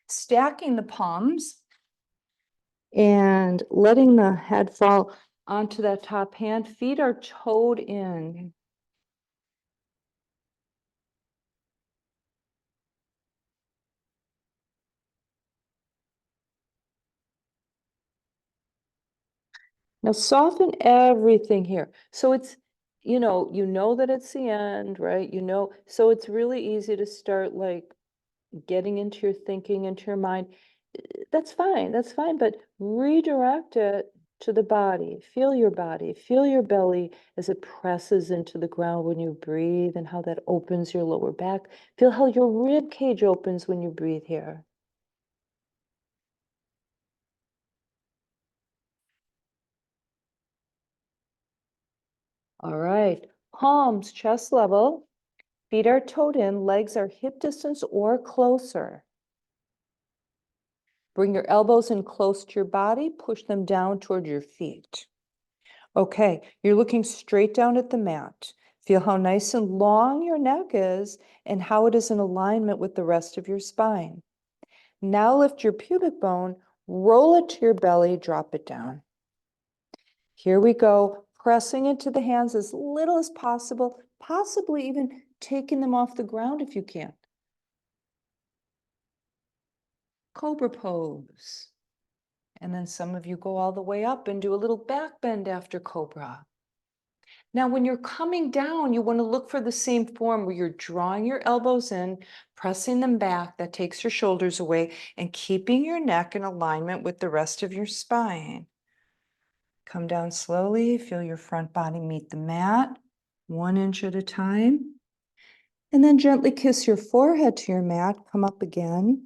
Stacking the palms and letting the head fall onto that top hand. Feet are toed in. Now soften everything here. So it's, you know that it's the end, right? So it's really easy to start like getting into your thinking, into your mind. That's fine, but redirect it to the body. Feel your body, feel your belly as it presses into the ground when you breathe and how that opens your lower back. Feel how your rib cage opens when you breathe here. All right, palms chest level. Feet are toed in, legs are hip distance or closer. Bring your elbows in close to your body, push them down toward your feet. Okay, you're looking straight down at the mat. Feel how nice and long your neck is and how it is in alignment with the rest of your spine. Now lift your pubic bone, roll it to your belly, drop it down. Here we go, pressing into the hands as little as possible, possibly even taking them off the ground if you can. Cobra pose. And then some of you go all the way up and do a little back bend after cobra. Now, when you're coming down, you want to look for the same form where you're drawing your elbows in, pressing them back. That takes your shoulders away and keeping your neck in alignment with the rest of your spine. Come down slowly. Feel your front body meet the mat, 1 inch at a time. And then gently kiss your forehead to your mat. Come up again.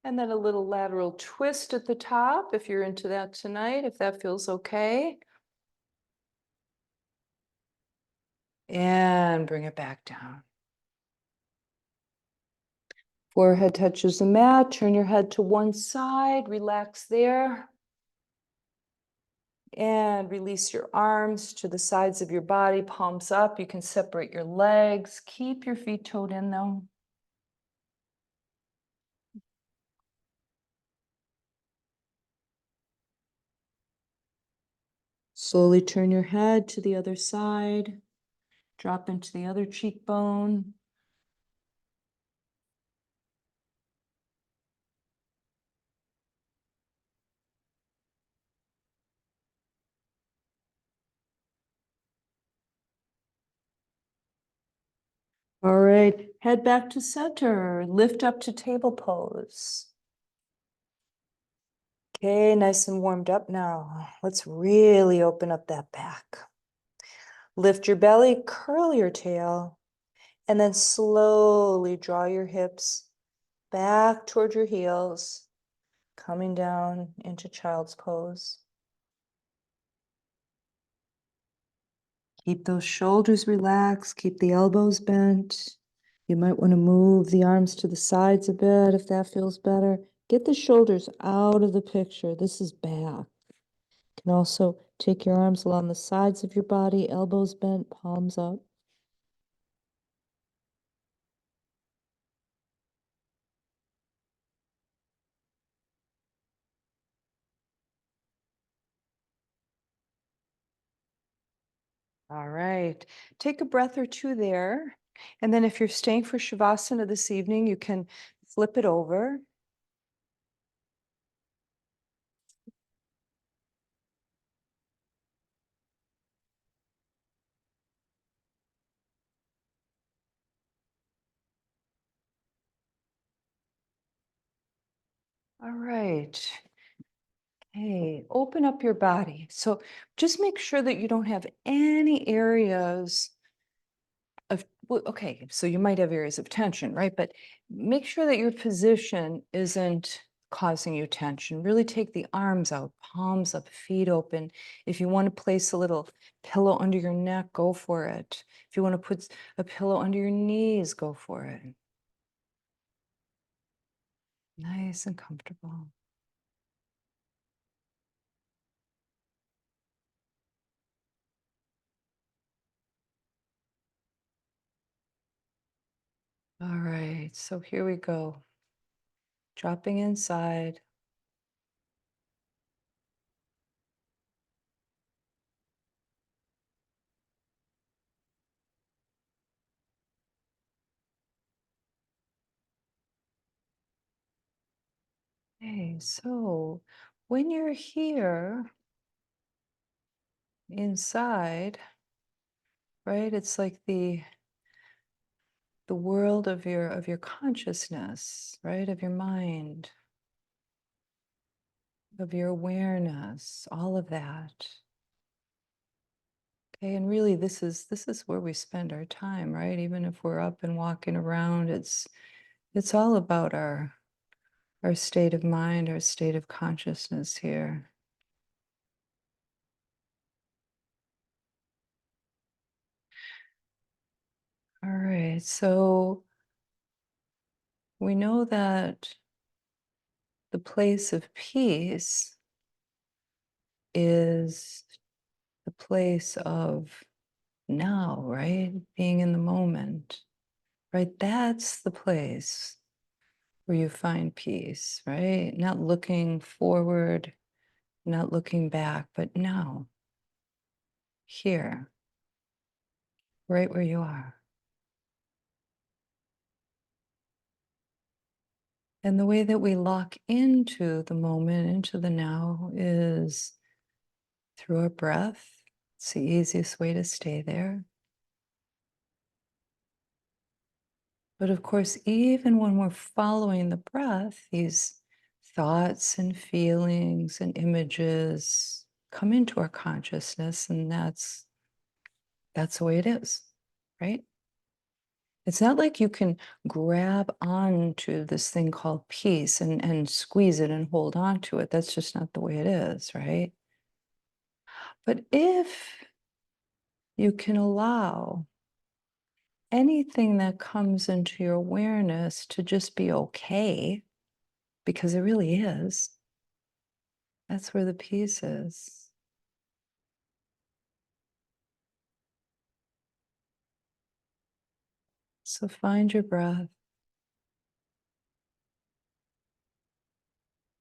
And then a little lateral twist at the top if you're into that tonight, if that feels okay. And bring it back down. Forehead touches the mat. Turn your head to one side. Relax there. And release your arms to the sides of your body, palms up. You can separate your legs. Keep your feet toed in though. Slowly turn your head to the other side. Drop into the other cheekbone. All right, head back to center. Lift up to table pose. Okay, nice and warmed up now. Let's really open up that back. Lift your belly, curl your tail, and then slowly draw your hips back toward your heels, coming down into child's pose. Keep those shoulders relaxed, keep the elbows bent. You might want to move the arms to the sides a bit if that feels better. Get the shoulders out of the picture. This is back. You can also take your arms along the sides of your body, elbows bent, palms up. All right, take a breath or two there. And then if you're staying for Shavasana this evening, you can flip it over. All right. Hey, open up your body. So just make sure that you don't have any areas of, well, okay, so you might have areas of tension, right? But make sure that your position isn't causing you tension. Really take the arms out, palms up, feet open. If you want to place a little pillow under your neck, go for it. If you want to put a pillow under your knees, go for it. Nice and comfortable. All right, so here we go. Dropping inside. Okay, so when you're here inside, right, it's like the world of your consciousness, right, of your mind, of your awareness, all of that. Okay, and really this is where we spend our time, right? Even if we're up and walking around, it's all about our state of mind, our state of consciousness here. All right, so we know that the place of peace is the place of now, right? Being in the moment, right? That's the place where you find peace, right? Not looking forward, not looking back, but now, here, right where you are. And the way that we lock into the moment, into the now, is through our breath. It's the easiest way to stay there. But of course, even when we're following the breath, these thoughts and feelings and images come into our consciousness, and that's the way it is, right? It's not like you can grab onto this thing called peace and squeeze it and hold on to it. That's just not the way it is, right? But if you can allow anything that comes into your awareness to just be okay, because it really is, that's where the peace is. So find your breath,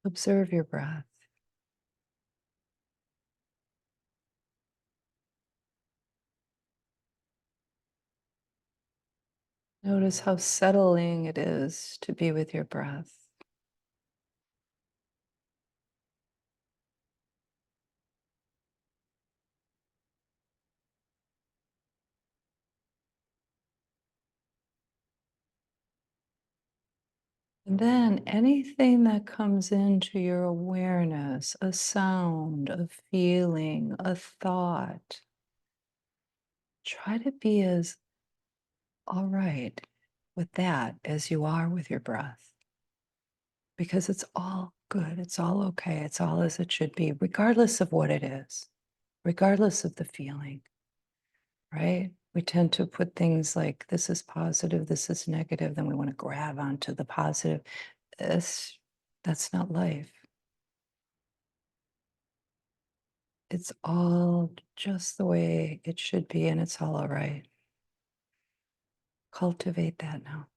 observe your breath. Notice how settling it is to be with your breath. And then anything that comes into your awareness, a sound, a feeling, a thought, try to be as all right with that as you are with your breath. Because it's all good, it's all okay, it's all as it should be, regardless of what it is, regardless of the feeling, right? We tend to put things like this is positive, this is negative, then we want to grab onto the positive. It's, that's not life. It's all just the way it should be, and it's all right. Cultivate that now.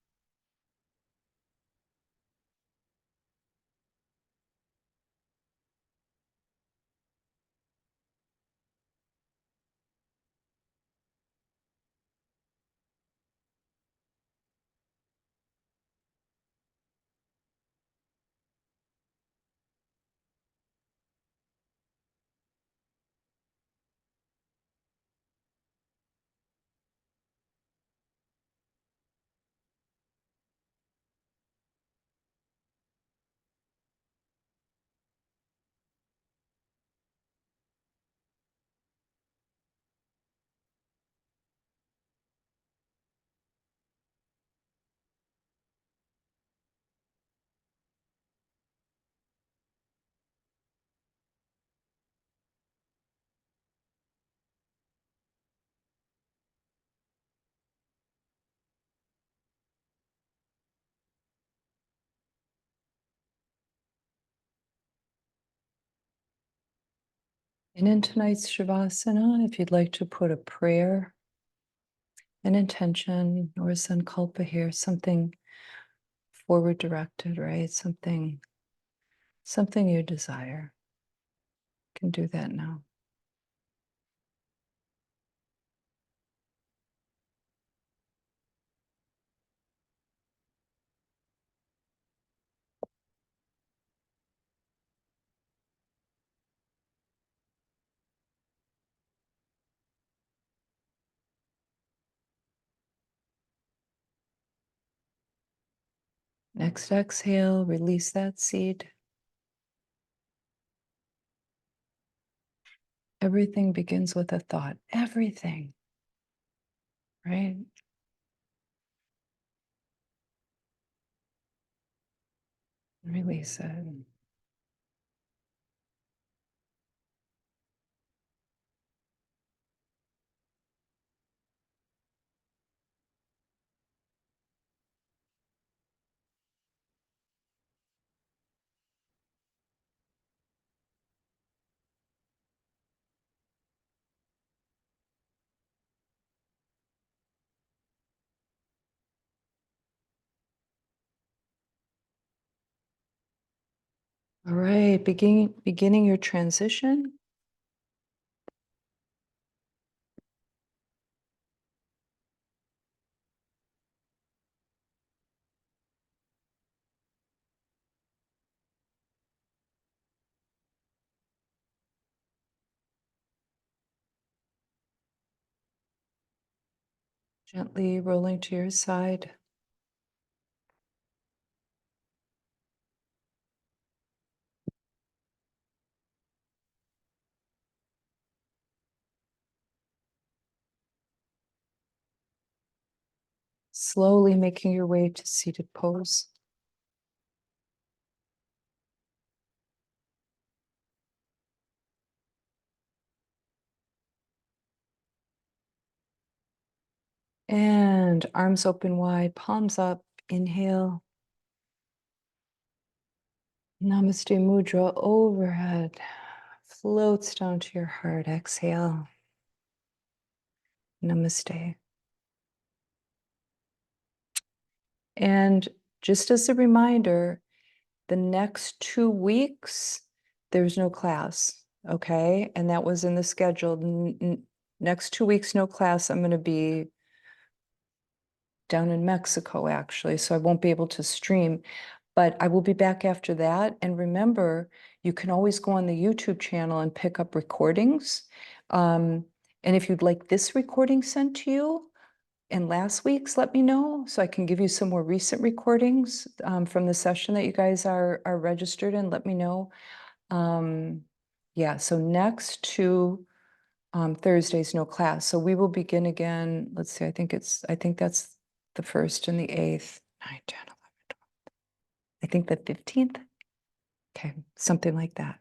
And in tonight's Shavasana, if you'd like to put a prayer, an intention, or a sankalpa here, something forward directed, right? Something you desire. You can do that now. Next exhale, release that seed. Everything begins with a thought. Everything, right? Release it. All right, beginning your transition. Gently rolling to your side. Slowly making your way to seated pose. And arms open wide, palms up, inhale. Namaste Mudra overhead, floats down to your heart, exhale. Namaste. And just as a reminder, the next 2 weeks, there's no class, okay? And that was in the schedule. Next 2 weeks, no class. I'm going to be down in Mexico, actually, so I won't be able to stream. But I will be back after that. And remember, you can always go on the YouTube channel and pick up recordings. And if you'd like this recording sent to you and last week's, let me know so I can give you some more recent recordings from the session that you guys are registered in. Let me know. Yeah, so next to Thursday's no class. So we will begin again. Let's see, I think that's the 1st and the 8th, 9, 10, 11, 12. I think the 15th. Okay, something like that.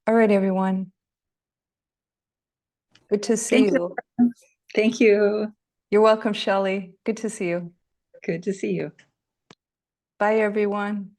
All right, everyone. Good to see Thank you. you. Thank you. You're welcome, Shelley. Good to see you. Good to see you. Bye, everyone.